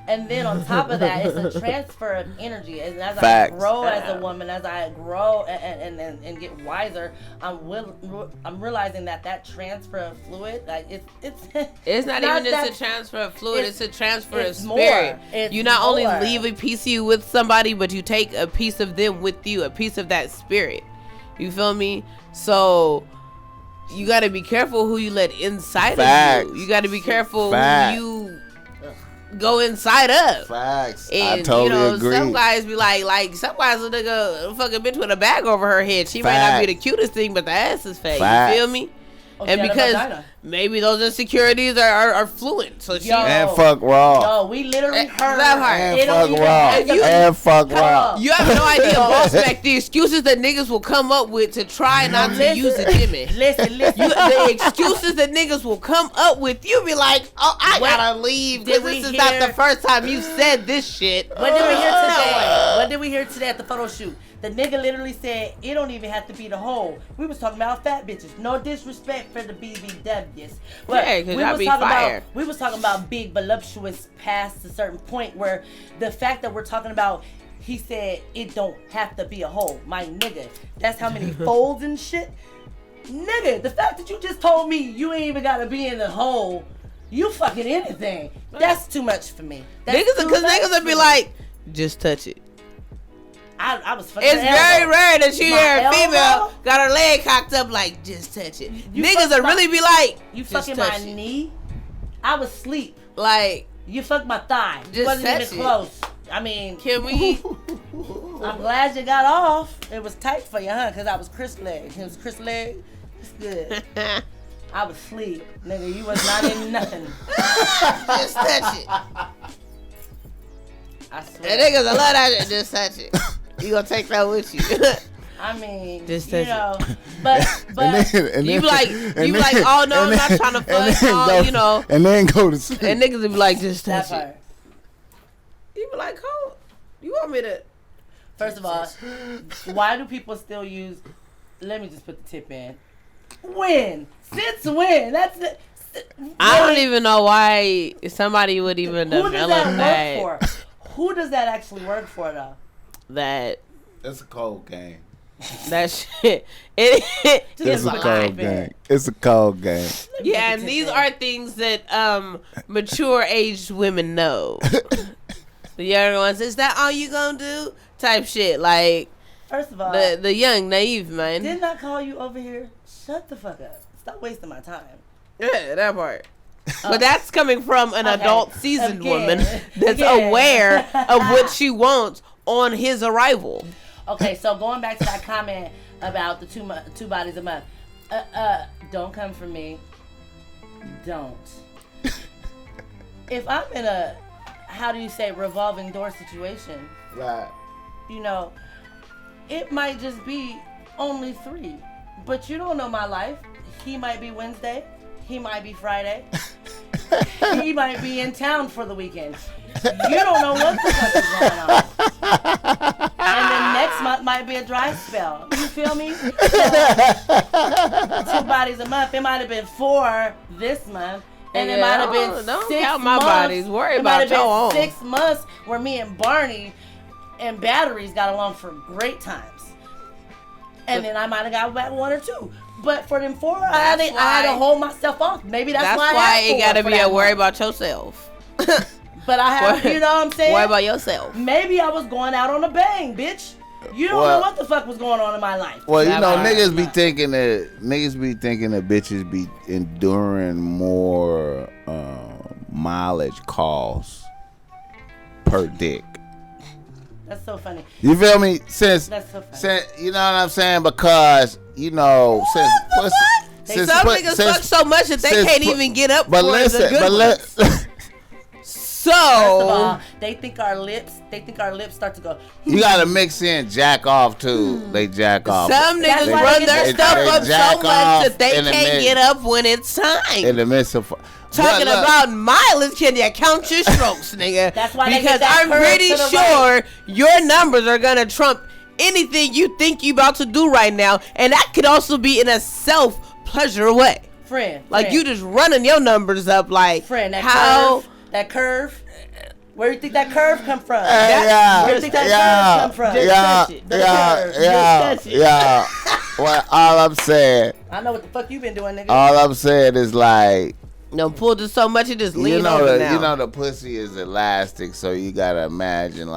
And then on top of that, it's a transfer of energy. And as I grow as a woman, as I grow and get wiser, I'm realizing that transfer of fluid, like it's not even just a transfer of fluid. It's a transfer of spirit. You not only leave a piece of you with somebody, but you take a piece of them with you, a piece of that spirit. You feel me? So you got to be careful who you let inside of you. You got to be careful who you go inside of. Facts. And, I totally agree. Some guys be like some guys a nigga fucking bitch with a bag over her head. She might not be the cutest thing, but the ass is fake. You feel me? And because maybe those insecurities are fluent. So she and fuck raw. Yo, we literally heard that part. And fuck raw. You have no idea, BossMack, the excuses that niggas will come up with to try not to use a Jimmy. Listen. The excuses that niggas will come up with, you be like, oh, I gotta leave because this is not the first time you said this shit. What did we hear today? What did we hear today at the photo shoot? The nigga literally said, it don't even have to be the whole. We was talking about fat bitches. No disrespect for the BBWs. But yeah, because y'all be fire. We was talking about big, voluptuous past a certain point where the fact that we're talking about, he said, it don't have to be a hole. My nigga, that's how many folds and shit. Nigga, the fact that you just told me you ain't even got to be in the hole, you fucking anything. That's too much for me. Niggas would be like, just touch it. I was fucking. It's very rare that you hear a female got her leg cocked up like, just touch it. Niggas would really be like, you fucking my knee. I was asleep. Like, you fucked my thigh. Just wasn't even close. I mean, can we? I'm glad you got off. It was tight for you, huh? Because I was Chris leg. It was Chris leg. It's good. I was asleep, nigga. You was not in nothing. Just touch it. I swear. And niggas, I love that shit. Just touch it. You gonna take that with you? I mean, just you know, but you be like, oh no, I'm not trying to fuck, you know, and then go to sleep. And niggas would be like, just touch it. You be like, oh, you want me to? First of all, why do people still use? Let me just put the tip in. When? Since when? That's it. I don't even know why somebody would even develop that. Work for? Who does that actually work for though? It's a cold game. That shit. It's a cold game. It's a cold game. Yeah, and these are things that mature aged women know. The younger ones, is that all you gonna do? Type shit. Like, first of all, the young, naive man. Didn't I call you over here? Shut the fuck up. Stop wasting my time. Yeah, that part. But that's coming from an adult, seasoned woman that's aware of what she wants on his arrival. Okay, so going back to that comment about the two bodies a month. Don't come for me. Don't. If I'm in a, how do you say, revolving door situation, right? You know, it might just be only 3, but you don't know my life. He might be Wednesday. He might be Friday. He might be in town for the weekend. You don't know what the fuck is going on. And then next month might be a dry spell. You feel me? So, 2 bodies a month. It might have been 4 this month. And it might have been 6 don't count my bodies. Worry about your own. 6 months where me and Barney and Batteries got along for great times. And then I might have got back 1 or 2. But for them 4, I had to hold myself off. Maybe that's why it gotta be a worry about yourself. But I have, you know what I'm saying? Worry about yourself. Maybe I was going out on a bang, bitch. You don't know what the fuck was going on in my life. Well, you know, niggas be thinking that bitches be enduring more mileage calls per dick. That's so funny. You feel me? That's so funny. You know what I'm saying? Because, you know, some niggas fuck so much that they can't even get up for the good ones. So first of all, they think our lips start to go. You gotta mix in jack off too. They jack off. Some niggas run their stuff up so much that they can't get up when it's time. In the midst of talking about mileage, can you count your strokes, nigga? That's why because I'm pretty sure your numbers are gonna trump anything you think you about to do right now, and that could also be in a self-pleasure way. Friend, you just running your numbers up like friend. That curve. Where do you think that curve come from? Where do you think that curve come from? Yeah. Well, all I'm saying. I know what the fuck you been doing, nigga. All I'm saying is like. No, pulled it so much it just lean over now. You know the pussy is elastic, so you gotta imagine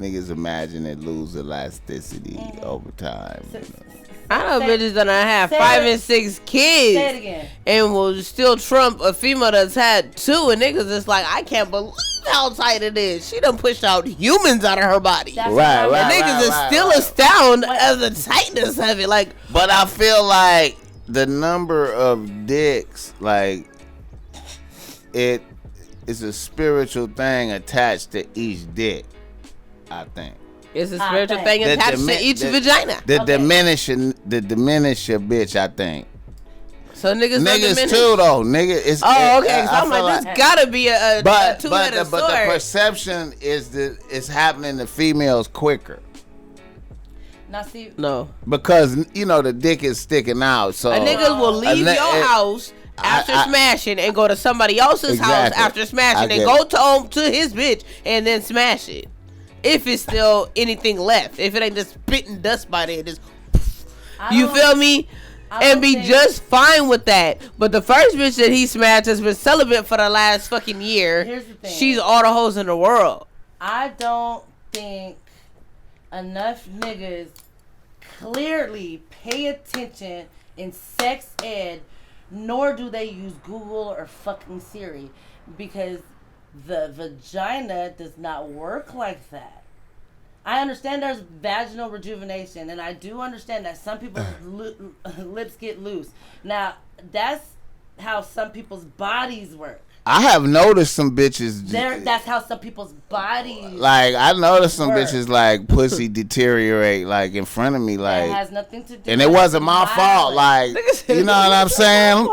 niggas imagine it lose elasticity over time. I know bitches that have 5 and 6 kids. Say it again. And will still trump a female that's had 2, and niggas is like, I can't believe how tight it is. She done pushed out humans out of her body. Right. Niggas is still astounded at the tightness of it. Like, but I feel like the number of dicks, like, it is a spiritual thing attached to each dick, I think. It's a spiritual thing attached to each vagina. The diminish a bitch, I think. So niggas too though, nigga. Okay. So I'm like, there's gotta be a two-headed sword. But the perception is happening to females quicker. Now see, no, because the dick is sticking out. So a nigga will leave your house after smashing and go to somebody else's house after smashing and go to his bitch and then smash it. If it's still anything left, if it ain't just spitting dust by there, just you feel me? And be just fine with that. But the first bitch that he smashed has been celibate for the last fucking year. Here's the thing. She's all the hoes in the world. I don't think enough niggas clearly pay attention in sex ed, nor do they use Google or fucking Siri, because the vagina does not work like that. I understand there's vaginal rejuvenation, and I do understand that some people's lips get loose. Now, that's how some people's bodies work. I have noticed some bitches. That's how some people's bodies. Like I noticed some bitches like pussy deteriorate like in front of me. Like it has nothing to do. And it wasn't my fault. Like you know what I'm saying?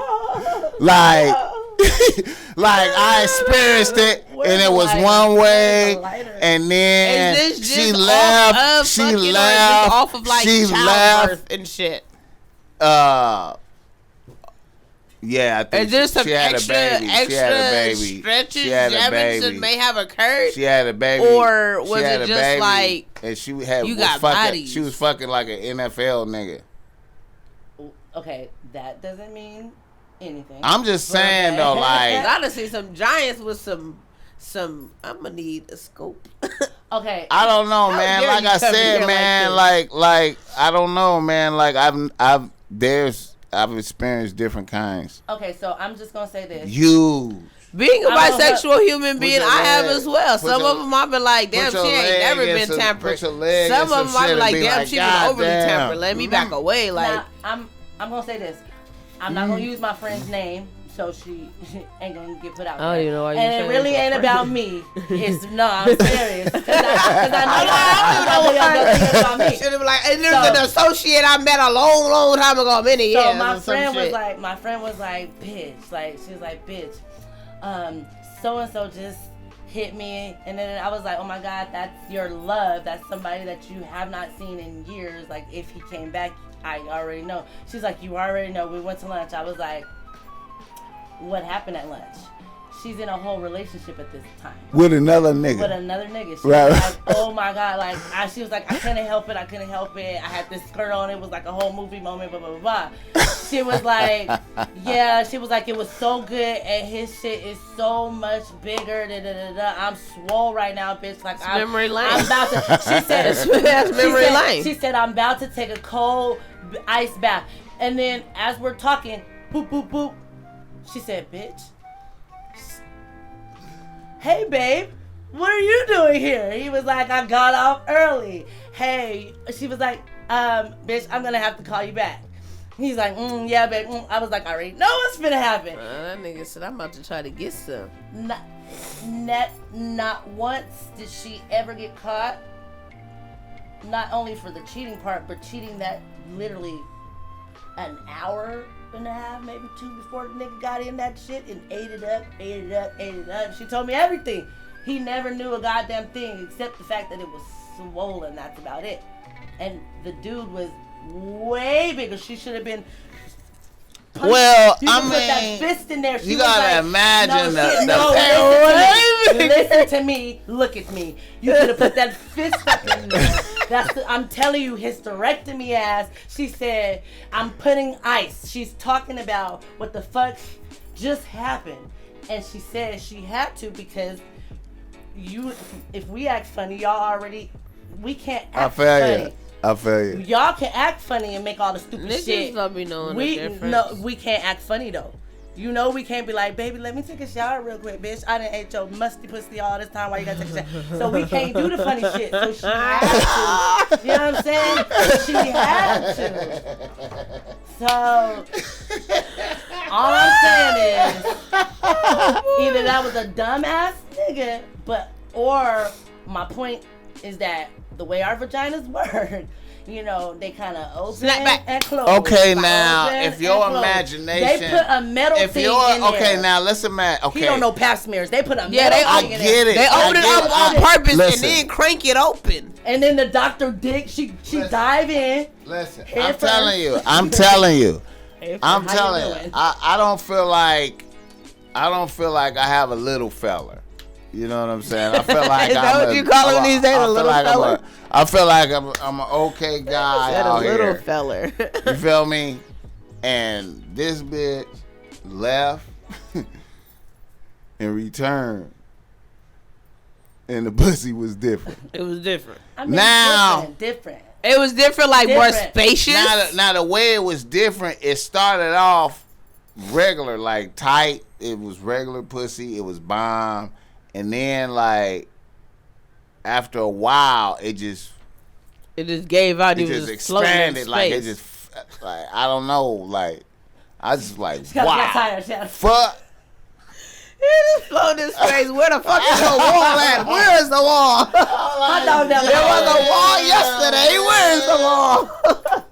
Like. Like I experienced it and it was one way and then she left off of like childbirth and shit. Yeah, I think there's some extra stretches, jammings that may have occurred. She had a baby, or was it just like and she had you got bodies? She was fucking like an NFL nigga. Okay, that doesn't mean anything. I'm just saying though, like gotta see some giants with some. I'm gonna need a scope. Okay. I don't know, man. Like I said, man. Like I don't know, man. Like I've experienced different kinds. Okay, so I'm just gonna say this. Being a bisexual human being, I have as well. Some of them I've been like, damn, she ain't never been tempered. Some of them I've been like, damn, she been overly tempered. Let me back away. Like I'm gonna say this. I'm not gonna use my friend's name, so she ain't gonna get put out there. You know why you and it really ain't about me. I'm serious. Cause I know about me. Should have been like, and there's an associate I met a long time ago, many years. So my friend was like, bitch. Like she was like, bitch. So and so just hit me, and then I was like, oh my god, that's your love. That's somebody that you have not seen in years. Like if he came back, I already know. She's like, you already know. We went to lunch. I was like, what happened at lunch? She's in a whole relationship at this time. With another nigga. She was like, oh my god, like she was like, I couldn't help it. I had this skirt on. It was like a whole movie moment, blah, blah, blah. She was like, yeah, she was like, it was so good and his shit is so much bigger. Da, da, da, da. I'm swole right now, bitch. Like memory lane. I'm about to, she said, that's memory lane. She said, I'm about to take a cold ice bath. And then as we're talking, boop, boop, boop. She said, bitch. Hey, babe, what are you doing here? He was like, I got off early. Hey, she was like, bitch, I'm going to have to call you back. He's like, yeah, babe. I was like, I already know what's finna happen. That nigga said, I'm about to try to get some. Not once did she ever get caught. Not only for the cheating part, but cheating that literally an hour and a half, maybe 2 before the nigga got in that shit and ate it up. She told me everything. He never knew a goddamn thing except the fact that it was swollen. That's about it. And the dude was way bigger. She should have been. Well, you I put mean, that fist in there. She you was gotta like, imagine listen to me. Look at me. You could have put that fist up in there. I'm telling you, hysterectomy ass. She said, I'm putting ice. She's talking about what the fuck just happened. And she said she had to because if we act funny, we can't act funny. I feel you. Y'all can act funny and make all the stupid Niggas shit. don't be knowing the difference. We can't act funny though. You know we can't be like, baby, let me take a shower real quick, bitch. I done ate your musty pussy all this time while you gotta take a shower. So we can't do the funny shit. So she had to. You know what I'm saying? She had to. So all I'm saying is either that was a dumbass nigga, or my point is that the way our vaginas work, you know, they kind of open and close. Okay, now, if your imagination... They put a metal thing in there. Okay, now, let's imagine... Okay. He don't know pap smears. They put a metal thing in there. I get it. They open it up on purpose and then crank it open. And then the doctor she dive in. Listen, I'm telling you. I don't feel like I have a little fella. You know what I'm saying? I feel like is that what you call him these days? A little fella? I feel like I'm an okay guy out here. A little feller. You feel me? And this bitch left and returned, and the pussy was different. It was different. I mean, different. It was different, like more spacious. Now the way it was different, it started off regular, like tight. It was regular pussy. It was bomb. And then, like, after a while, it just gave out. It just expanded. Like, it just, like, I don't know. Like, I just, like, wow. Fuck. He just floated in space. Where the fuck is the wall at? Where is the wall? There was a wall yesterday. Where is the wall?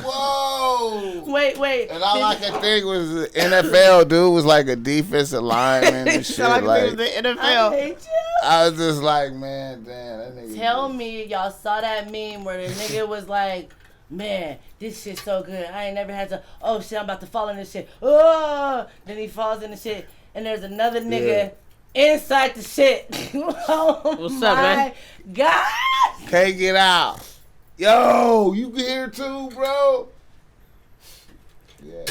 Whoa! Wait. And all I could think was the NFL dude was like a defensive lineman and shit. Like the NFL. I hate you. I was just like, man, damn, that nigga. Tell me y'all saw that meme where the nigga was like, man, this shit's so good. I ain't never had to, oh shit, I'm about to fall in this shit. Oh! Then he falls in the shit. And there's another nigga inside the shit. Oh, what's up, man? God! Can't get out. Yo, you here too, bro? Yeah.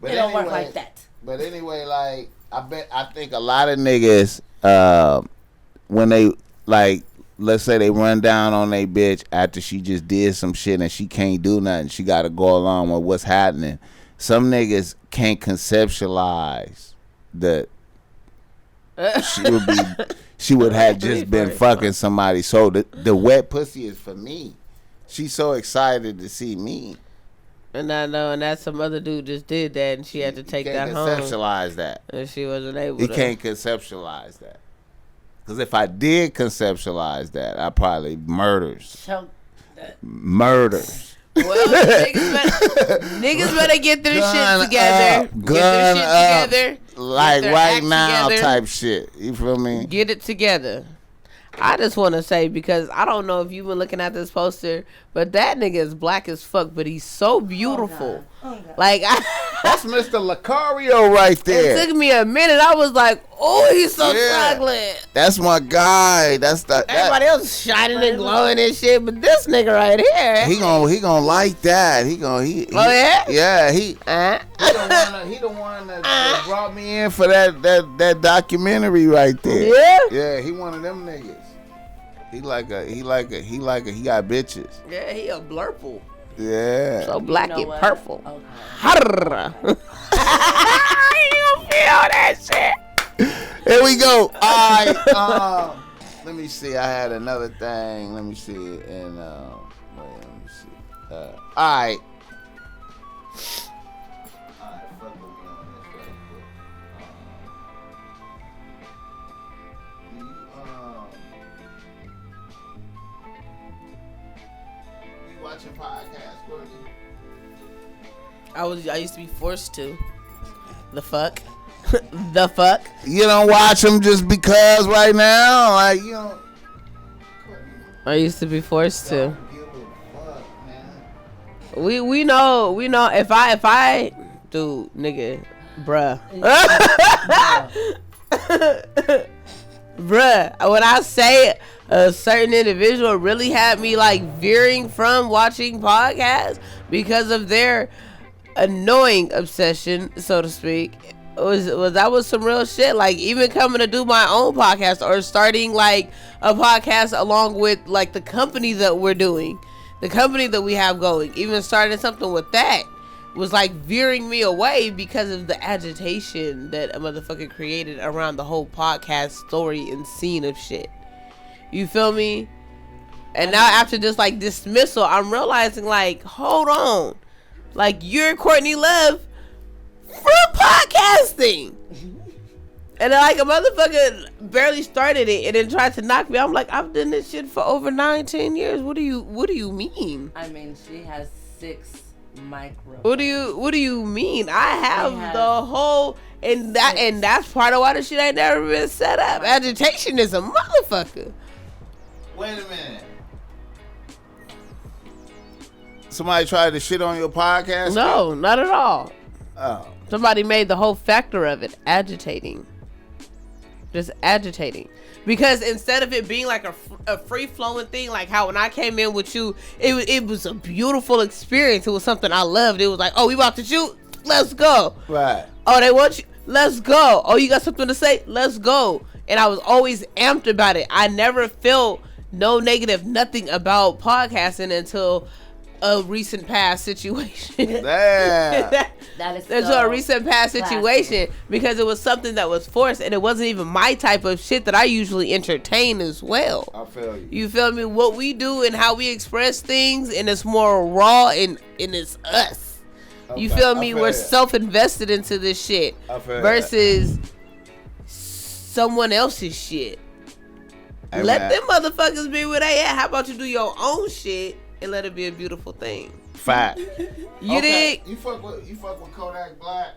But it don't work like that. But anyway, like, I think a lot of niggas, when they, like, let's say they run down on they bitch after she just did some shit and she can't do nothing, she got to go along with what's happening. Some niggas can't conceptualize that she would have just been fucking somebody. So the wet pussy is for me. She's so excited to see me. And I know, and that some other dude just did that, and she had to take that home. He can't conceptualize that. And she wasn't able to. He can't conceptualize that. Because if I did conceptualize that, I probably murders. Well, niggas better get their shit together. Get their shit together. Like right now type shit. You feel me? Get it together. I just want to say, because I don't know if you've been looking at this poster, but that nigga is black as fuck, but he's so beautiful. Oh God. Like, that's Mr. Lucario right there. It took me a minute. I was like, oh, he's so chocolate. That's my guy. Everybody else shining and glowing and shit, but this nigga right here. He gonna like that. Oh yeah? Yeah, he the one that brought me in for that documentary right there. Yeah? Yeah, he one of them niggas. He got bitches. Yeah, he a blurple. Yeah. So black and purple. Okay. You feel that shit? Here we go. All right. Let me see. I had another thing. Let me see. And let me see. All right. Alright, fuck with me on this right quick. You watching podcasts, Courtney? I used to be forced to. The fuck? The fuck? You don't watch them just because right now? Like, you know. I used to be forced to. Don't give a fuck, man. We know if I dude, nigga, bruh. Bruh, when I say a certain individual really had me like veering from watching podcasts because of their annoying obsession, so to speak, was some real shit. Like even coming to do my own podcast or starting like a podcast along with like the company that we're doing, the company that we have going, even starting something with that was like veering me away because of the agitation that a motherfucker created around the whole podcast story and scene of shit. You feel me? And now after this like dismissal, I'm realizing like, hold on, like you're Courtney Love from podcasting. And then like a motherfucker barely started it and then tried to knock me. I'm like, I've done this shit for over 19 years. What do you mean? I mean, she has 6 microphones. What do you mean? I have the whole and that's part of why the shit ain't never been set up. Agitation is a motherfucker. Wait a minute. Somebody tried to shit on your podcast? No, not at all. Oh. Somebody made the whole factor of it agitating. Just agitating. Because instead of it being like a free-flowing thing, like how when I came in with you, it was a beautiful experience. It was something I loved. It was like, oh, we about to shoot? Let's go. Right. Oh, they want you? Let's go. Oh, you got something to say? Let's go. And I was always amped about it. I never felt no negative, nothing about podcasting until a recent past situation. Damn. That is There's so a recent past situation classic. because it was something that was forced and it wasn't even my type of shit that I usually entertain as well. I feel you. You feel me? What we do and how we express things, and it's more raw and it's us. Okay, You feel me? I feel We're that. self-invested into this shit I feel versus someone else's shit. Hey, Let man. them motherfuckers be where they at. How about you do your own shit and let it be a beautiful thing? Fact. You dig? You fuck with Kodak Black?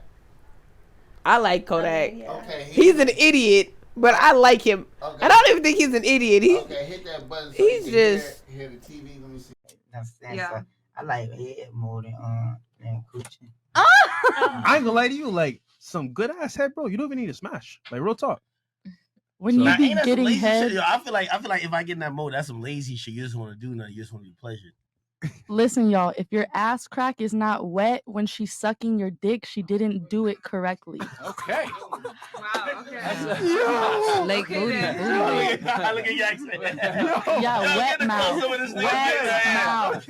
I like Kodak. Yeah. Okay. He's an idiot, but I like him. Okay. I don't even think he's an idiot. Okay, hit that button so he's you can just- hear the TV. Let me see. Yeah. I like head more than coochie. I ain't gonna lie to you, like some good ass head, bro. You don't even need to smash. Like real talk. When So- you Nah, be Ain't that some getting lazy head, shit? Yo, I feel like if I get in that mode, that's some lazy shit. You just want to do nothing. You just want to be pleasured. listen, y'all. If your ass crack is not wet when she's sucking your dick, she didn't do it correctly. Okay. Lake booty, I booty. look at Jackson. Yeah, wet mouth. Wet mouth.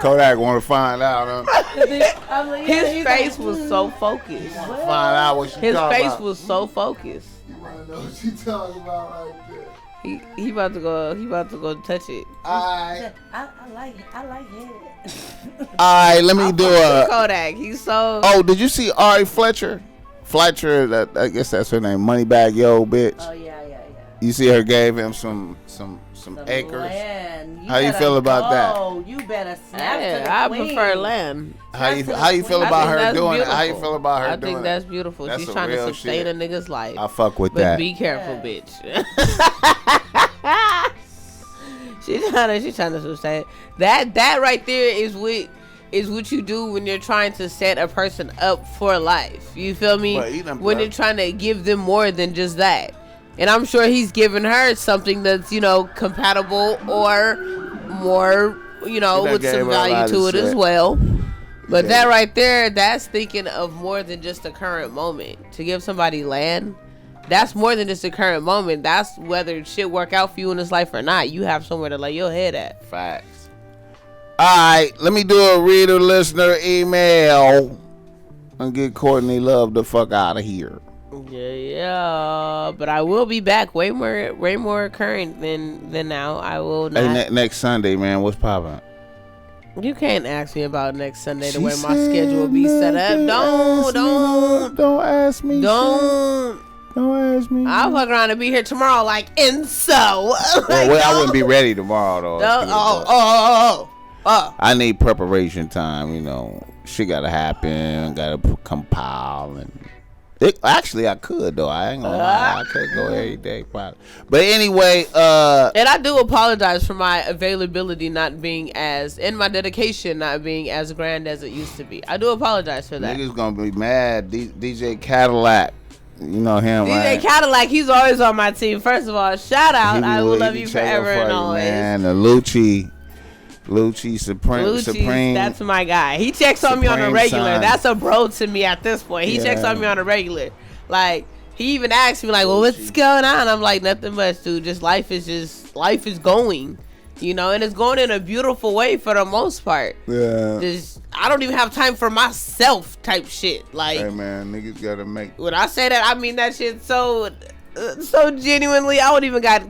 Kodak want to find out, huh? His face was so focused. Find out what she His talking face about. was so focused. You wanna know what she talking about right there. He about to go touch it. Alright. I like it. Alright, let me do a. Kodak. He's so. Oh, did you see Ari Fletcher? Fletcher, I guess that's her name. Moneybag Yo, bitch. Oh yeah. You see her gave him some The acres. land. How you better feel about that? go. You better snap to the Yeah, I queen. prefer land. How you feel I about think her that's doing it? beautiful. How you feel about her I doing think it? that's beautiful. That's She's some trying to real sustain shit. a nigga's life. I fuck with But that. be careful, bitch. She's trying to sustain. That right there is what you do when you're trying to set a person up for life. You feel me? But he done When you're trying to give them more than just that. And I'm sure he's giving her something that's, compatible or more, He done with gave some her a value lot to of it as shit. well. But Yeah. that right there, that's thinking of more than just the current moment. To give somebody land, that's more than just the current moment. That's whether shit work out for you in this life or not. You have somewhere to lay your head at. Facts. Alright, let me do a reader listener email and get Courtney Love the fuck out of here. Yeah. But I will be back way more current than now. I will not. Hey, next Sunday, man, what's poppin'? You can't ask me about next Sunday the way my schedule will be set up. Don't ask me. Don't ask me. I'll fuck around and be here tomorrow, like, and so. Like, well, I wouldn't be ready tomorrow though. I need preparation time. You know, shit gotta happen. Gotta compile and. Actually, I could though. I ain't gonna lie. I could go every day, probably. But anyway, and I do apologize for my availability not being and my dedication not being as grand as it used to be. I do apologize for that. Niggas gonna be mad. DJ Cadillac, you know him, right? DJ Cadillac, he's always on my team. First of all, shout out. I will love you forever and always. Man, the Lucci Supreme. That's my guy. He checks on me on a regular. Son. That's a bro to me at this point. He checks on me on a regular. Like, he even asks me like, well, what's going on? I'm like, nothing much, dude. Life is going, you know, and it's going in a beautiful way for the most part. Yeah. I don't even have time for myself type shit. Like, hey man, niggas gotta make. When I say that, I mean that shit so genuinely. I don't even got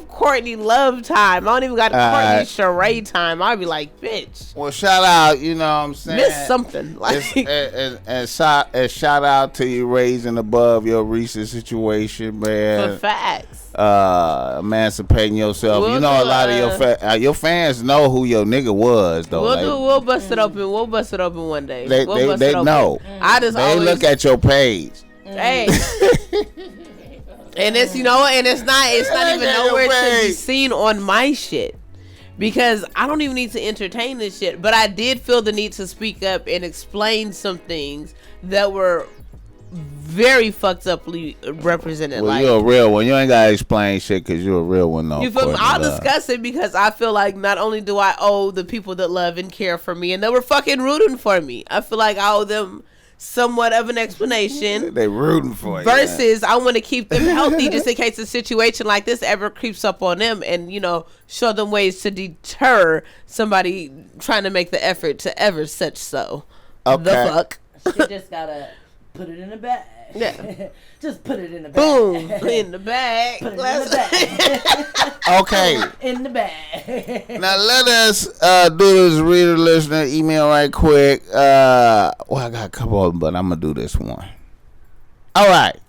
Courtney Love time. I don't even got Courtney Sheree time. I'd be like, bitch. Well, shout out, you know what I'm saying? Miss something. Like, and shout out to you raising above your recent situation, man. For facts. Emancipating yourself. You know, a lot of your fans know who your nigga was, though. We'll bust it open. We'll bust it open one day. They know. They look at your page. Hey. And it's, you know, and it's not even nowhere to be seen on my shit, because I don't even need to entertain this shit. But I did feel the need to speak up and explain some things that were very fucked uply represented. Well, like, you're a real one. You ain't gotta explain shit because you're a real one, though. You feel me? I'll discuss it because I feel like not only do I owe the people that love and care for me and that were fucking rooting for me, I feel like I owe them somewhat of an explanation. They rooting for you. Versus, I want to keep them healthy just in case a situation like this ever creeps up on them, and, you know, show them ways to deter somebody trying to make the effort to ever such so. Okay. The fuck. She just gotta put it in the bag. Yeah. Just put it in the bag. Boom. In the bag. Put it in the bag. Okay. In the bag. Now let us do this reader listener email right quick. Well, I got a couple of them, but I'm gonna do this one. All right.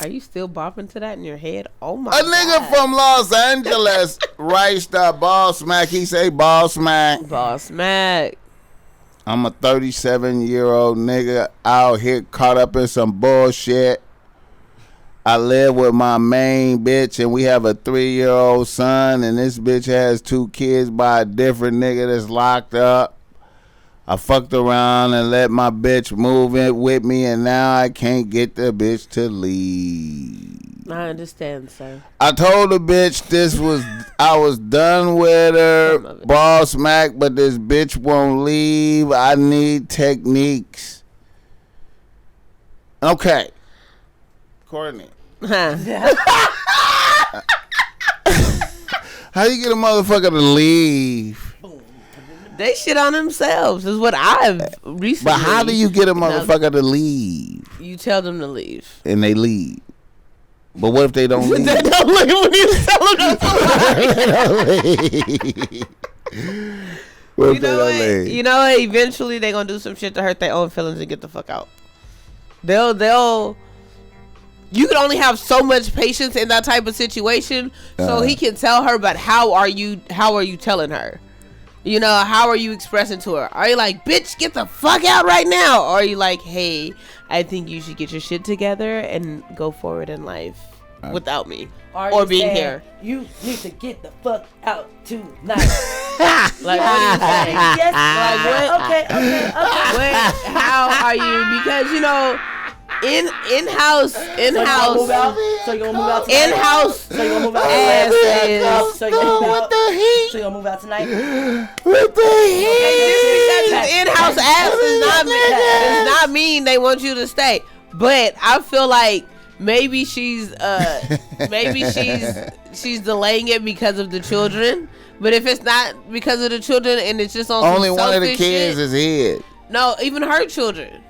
Are you still bopping to that in your head? Oh my God. God. Nigga from Los Angeles writes the BossMack. He say BossMack. BossMack. I'm a 37-year-old nigga out here caught up in some bullshit. I live with my main bitch and we have a 3-year-old son, and this bitch has 2 kids by a different nigga that's locked up. I fucked around and let my bitch move in with me, and now I can't get the bitch to leave. I understand, sir. I told the bitch I was done with her, BossMack, but this bitch won't leave. I need techniques. Okay. Courtney. Huh. How you get a motherfucker to leave? They shit on themselves is what I've recently. But how do you get a motherfucker to leave? You tell them to leave. And they leave. But what if they don't leave? They don't leave when you tell them to leave. What if they don't leave? You know what? Eventually they gonna do some shit to hurt their own feelings and get the fuck out. They'll. You can only have so much patience in that type of situation, so he can tell her. But how are you telling her? You know, how are you expressing to her? Are you like, bitch, get the fuck out right now? Or are you like, hey, I think you should get your shit together and go forward in life without me or being here? You need to get the fuck out tonight. Like, what are you saying? Yes. Like, what? Okay. How are you? Because, you know, in-house. So you gonna move out tonight? In-house. So you gonna move out asses. So you gonna move out tonight? With the heat. In-house ass does not mean they want you to stay. But I feel like maybe she's delaying it because of the children. But if it's not because of the children and it's just on only some one of the shit, kids is hid. No, even her children.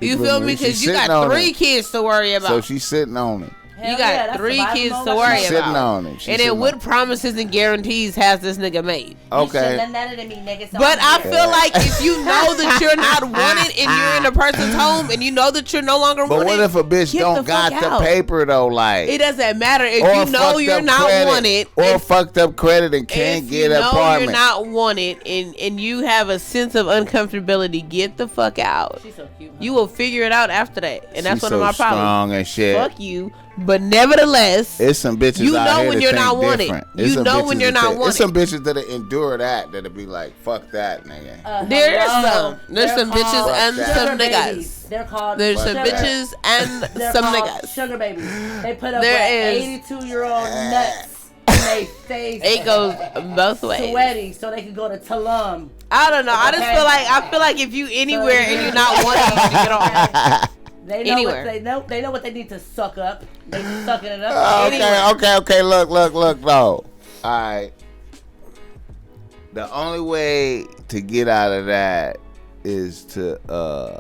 You feel me? Because you got 3 kids to worry about. So she's sitting on it. You got 3 kids to worry Sitting about. on it. And then what promises and guarantees has this nigga made? Okay. None of them mean niggas. But I feel like if you know that you're not wanted and you're in a person's home and you know that you're no longer wanted. But what if a bitch don't got the paper though? Like it doesn't matter if you know you're not wanted or fucked up credit and can't get an apartment. You're not wanted and you have a sense of uncomfortability. Get the fuck out. She's so cute. Huh? You will figure it out after that, and that's one of my problems. Strong and shit. Fuck you. But nevertheless, it's some bitches you out know here when that you're think not wanted. different. You know when you're not wanted. It's some bitches that'll endure that'll be like, fuck that, nigga. There's some bitches and some niggas. They're called. There's some bitches and some niggas. Sugar babies. They put up with 82-year-old nuts in their face. It goes both ways. Sweaty, so they can go to Tulum. I don't know. I just feel like if you anywhere and you're not wanted, you should get on. They know anywhere. They know what they need to suck up. They sucking it up. Okay. Look. No. Alright. The only way to get out of that is to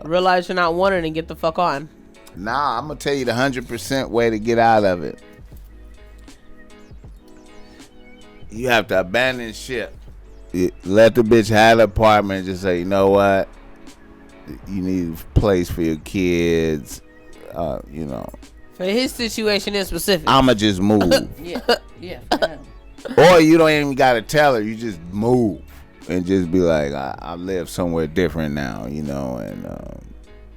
realize you're not wanted and get the fuck on. Nah, I'm gonna tell you the 100% way to get out of it. You have to abandon ship. Let the bitch have the apartment and just say, you know what? You need a place for your kids, you know. For his situation in specific, I'ma just move. yeah. Or you don't even gotta tell her. You just move and just be like, I live somewhere different now, you know, and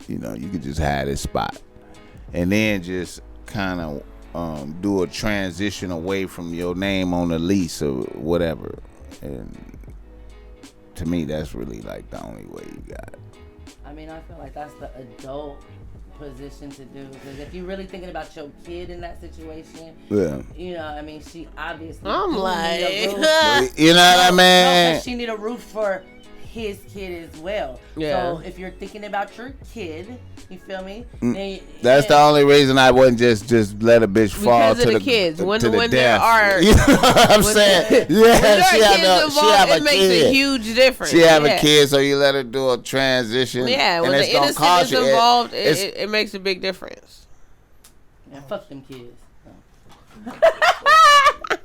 you know, you could just have this spot, and then just kind of do a transition away from your name on the lease or whatever. And to me, that's really like the only way you got it. I mean, I feel like that's the adult position to do, because if you're really thinking about your kid in that situation, you know, I mean, she obviously I'm like, you know what I mean? She need a roof for his kid as well. Yeah. So if you're thinking about your kid, you feel me? That's the only reason I wouldn't just let a bitch fall because to of the kids. When there there are, you know what I'm saying? Yeah, she have a it makes kid. a huge difference. She have a kid, so you let her do a transition. Yeah, when the innocent is involved, it makes a big difference. Yeah, fuck them kids.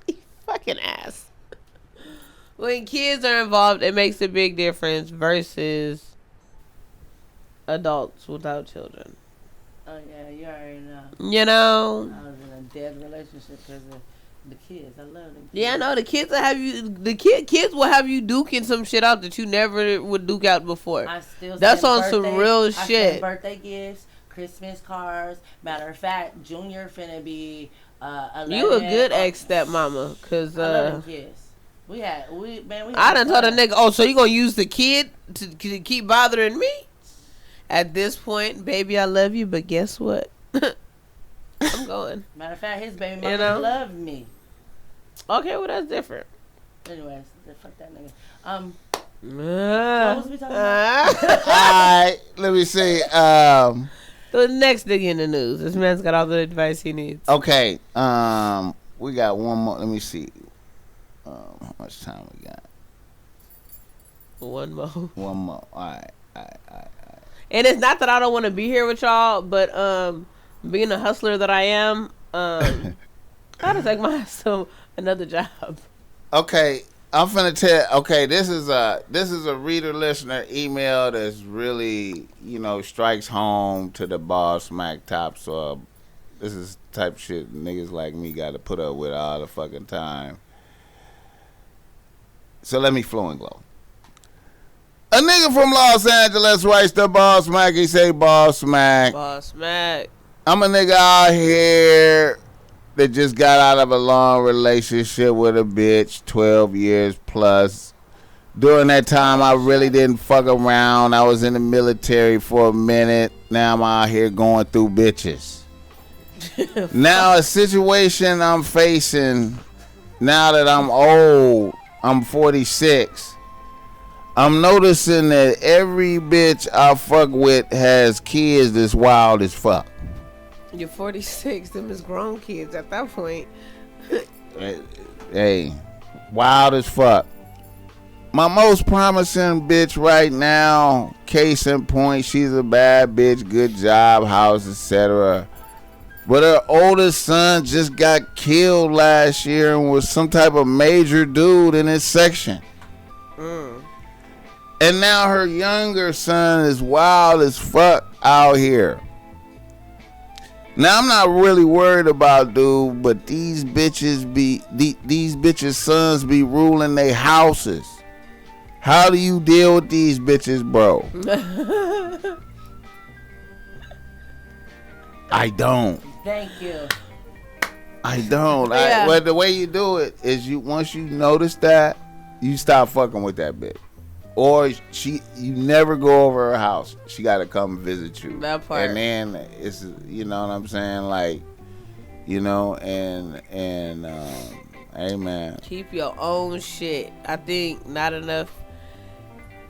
You fucking ass. When kids are involved, it makes a big difference versus adults without children. Oh yeah, you already know. You know, I was in a dead relationship because of the kids. I love them kids. Yeah, no, the kids will have you. Kids will have you duking some shit out that you never would duke out before. I still That's on some real shit. Send birthday gifts, Christmas cards. Matter of fact, Junior finna be 11. You a good ex stepmama, cause I love them kids. We had I done told a nigga, oh, so you gonna use the kid to keep bothering me? At this point, baby, I love you, but guess what? I'm going. Matter of fact, his baby mama loved me. Okay, well that's different. Anyways, fuck that nigga. What was we talking about? Alright, let me see. The next nigga in the news. This man's got all the advice he needs. Okay, we got one more. Let me see. How much time we got? One more. All right. And it's not that I don't want to be here with y'all, but being a hustler that I am, I gotta take myself another job. Okay, I'm finna tell. Okay, this is a reader listener email that's really, you know, strikes home to the BossMack top. So this is type of shit niggas like me got to put up with all the fucking time. So let me flow and glow. A nigga from Los Angeles writes to BossMack. He say, BossMack. BossMack. I'm a nigga out here that just got out of a long relationship with a bitch, 12 years plus. During that time, I really didn't fuck around. I was in the military for a minute. Now I'm out here going through bitches. Now a situation I'm facing, now that I'm old, I'm 46. I'm noticing that every bitch I fuck with has kids that's wild as fuck. You're 46. Them is grown kids at that point. Hey, wild as fuck. My most promising bitch right now, case in point, she's a bad bitch, good job, house, etc. But her oldest son just got killed last year and was some type of major dude in his section. And now her younger son is wild as fuck out here. Now I'm not really worried about dude, but these bitches sons be ruling their houses. How do you deal with these bitches, bro? I don't. Thank you. I don't. Yeah. Well, the way you do it is once you notice that, you stop fucking with that bitch. Or you never go over her house. She got to come visit you. That part. And then it's, you know what I'm saying? Like, you know, and hey, man. Keep your own shit. I think not enough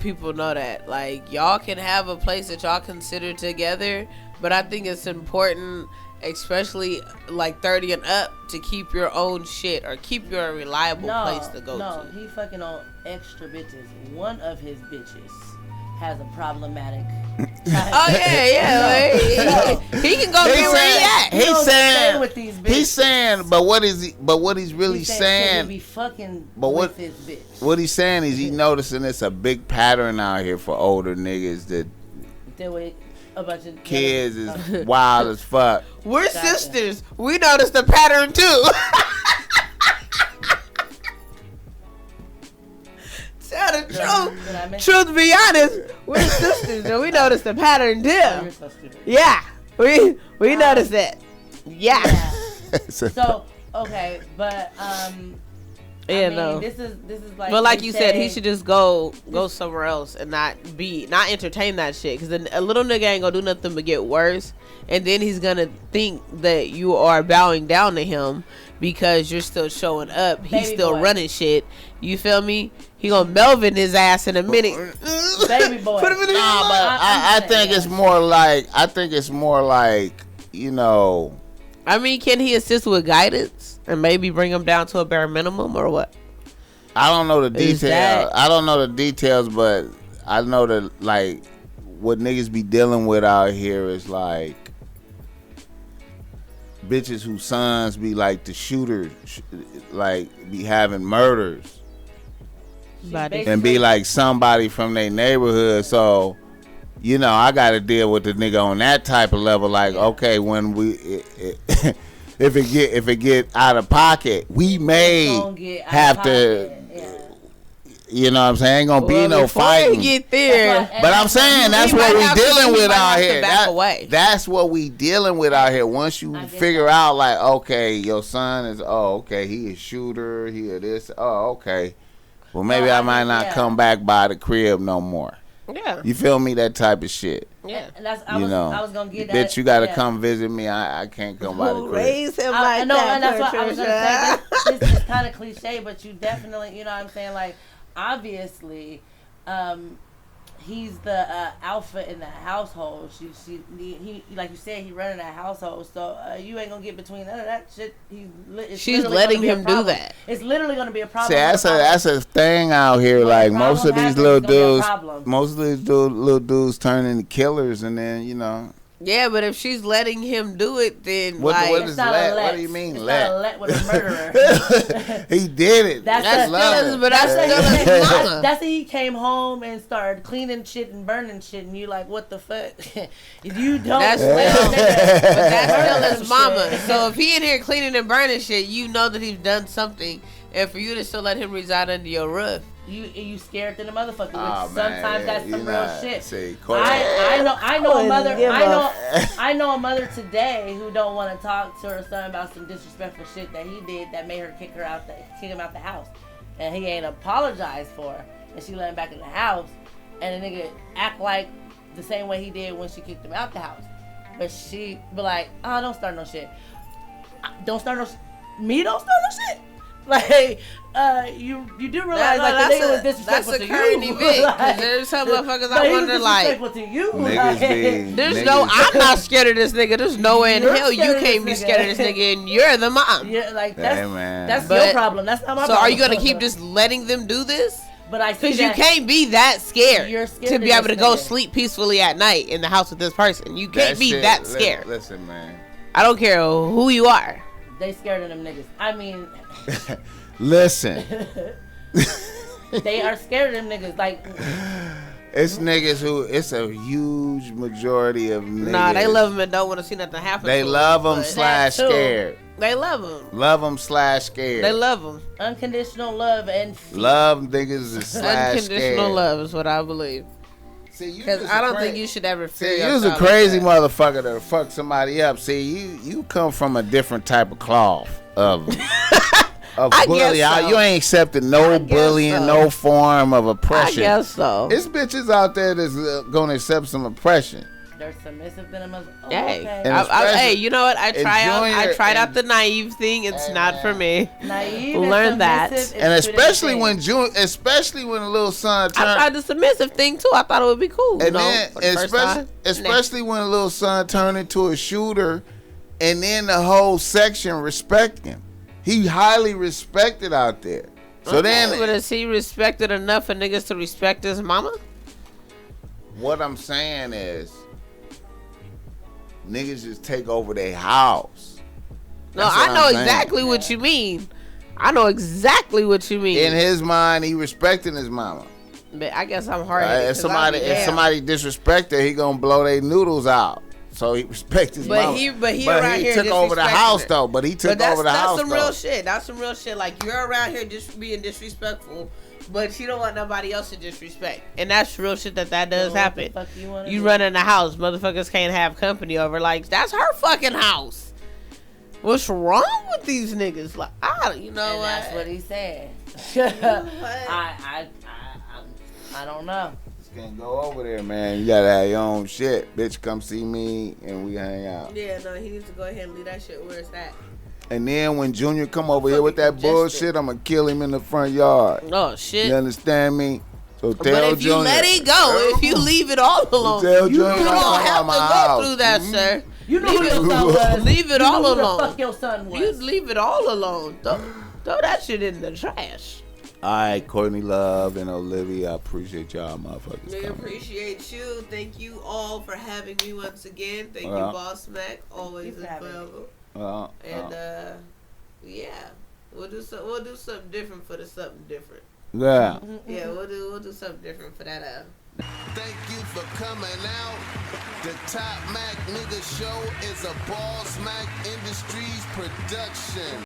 people know that. Like, y'all can have a place that y'all consider together, but I think it's important, especially like 30 and up, to keep your own shit or keep your reliable place to go to. No, he fucking on extra bitches. One of his bitches has a problematic. Oh yeah. He can go get where he at. He's saying, but what he's really saying? He be fucking but with his bitch. What he's saying is he noticing it's a big pattern out here for older niggas that deal with a bunch of kids is wild as fuck. We're sisters. We noticed the pattern too. Tell the truth. Truth be honest, we're sisters and we noticed the pattern too. Yeah. We noticed that. Yeah. So okay, but yeah, I mean, no. This is like. But like you said, he should just go somewhere else and not entertain that shit. Because a little nigga ain't gonna do nothing but get worse, and then he's gonna think that you are bowing down to him because you're still showing up. He's still running shit. You feel me? He gonna Melvin his ass in a minute. Baby boy. Put him in I think it's more like, you know. I mean, can he assist with guidance and maybe bring him down to a bare minimum or what? I don't know the details. But I know that, like, what niggas be dealing with out here is like bitches whose sons be like the shooters, like be having murders and be like somebody from their neighborhood. So, you know, I got to deal with the nigga on that type of level. Like, okay, when if it get out of pocket, we may have to. You know what I'm saying? Ain't gonna be no fighting. Get there. But I'm saying that's what we dealing with out here. That's what we dealing with out here. Once you figure out, like, okay, your son is, he a shooter, he is this, okay. Well, maybe I might not come back by the crib no more. Yeah. You feel me? That type of shit. Yeah. And I was gonna get that. Bitch, you gotta come visit me. I can't come by the crib. Raise him like that. And that's what I was gonna say. This is kind of cliche, but you definitely, you know what I'm saying? Like, obviously, he's the alpha in the household. He like you said, he running that household. So you ain't gonna get between none of that shit. She's letting him do that. It's literally gonna be a problem. See, that's a thing out here. Like most of these little dudes turn into killers, and then you know. Yeah, but if she's letting him do it, then what like, is let? What do you mean let? Not a let with a murderer. He did it. That's his mama. That's he came home and started cleaning shit and burning shit, and you like, what the fuck? You don't. That's still his mama. So if he in here cleaning and burning shit, you know that he's done something, and for you to still let him reside under your roof. You scared to the motherfucker, which sometimes that's some real shit. See, I know a mother. I know a mother today who don't want to talk to her son about some disrespectful shit that he did that made her kick him out the house, and he ain't apologized for her, and she let him back in the house, and the nigga act like the same way he did when she kicked him out the house, but she be like, oh, don't start no shit. Don't start no shit. Like, you do realize like the nigga was disrespectful to you. That's a current event. Like, there's some motherfuckers I wonder like. To you. I'm not scared of this nigga. There's no way in hell you can't be scared of this nigga, and you're the mom. Yeah, like that's your problem. That's not my problem. So are you gonna keep just letting them do this? But I see because you can't be that scared. You're scared to be able to go sleep peacefully at night in the house with this person. You can't be that scared. Listen, man. I don't care who you are. They scared of them niggas. I mean, listen. They are scared of them niggas. Like, it's niggas who, it's a huge majority of niggas. Nah, they love them and don't want to see nothing happen. They to love them them / scared. They love them. Love them / scared. They love them. Unconditional love and fear. Love niggas / Unconditional scared. love is what I believe. Because I don't think you should ever fear. See, you's a crazy motherfucker to fuck somebody up. See, you come from a different type of cloth of bullying. So. You ain't accepting no bullying, no form of oppression. I guess so. It's bitches out there that's gonna accept some oppression. They're submissive than a mother. Oh, hey, okay. Hey, you know what? I tried out the naive thing. It's not for me. Naive. Learn that. And especially when a little son turned. I tried the submissive thing too. I thought it would be cool. And then, especially when a little son turned into a shooter, and then the whole section respect him. He highly respected out there. So then, but is he respected enough for niggas to respect his mama? What I'm saying is, niggas just take over their house. No, I know exactly what you mean. I know exactly what you mean. In his mind, he respecting his mama. But I guess I'm hard. If somebody disrespect her, he gonna blow their noodles out. So he respects his mama. He took over the house though. But he took over the house. That's some real shit. That's some real shit. Like, you're around here just being disrespectful, but you don't want nobody else to disrespect. And that's real shit that does happen. You run in the house, motherfuckers can't have company over. Like, that's her fucking house. What's wrong with these niggas? Like, you know and what? That's what he said. I don't know. Just can't go over there, man. You gotta have your own shit. Bitch, come see me and we hang out. Yeah, no, he needs to go ahead and leave that shit where it's at. And then when Junior come over here with that bullshit, I'm gonna kill him in the front yard. Oh shit! You understand me? So tell but if Junior, you let it go, if you leave it all alone, you don't have to go through that, sir. You know who your son was. Leave it all alone. Fuck your son was. You leave it all alone. Throw that shit in the trash. All right, Courtney Love and Olivia, I appreciate y'all motherfuckers We coming. Appreciate you. Thank you all for having me once again. Thank you, BossMack. Always available. Yeah, we'll do something different for the something different. Yeah. Yeah, we'll do something different for that. Thank you for coming out. The Top Mac Nigga Show is a BossMack Industries production.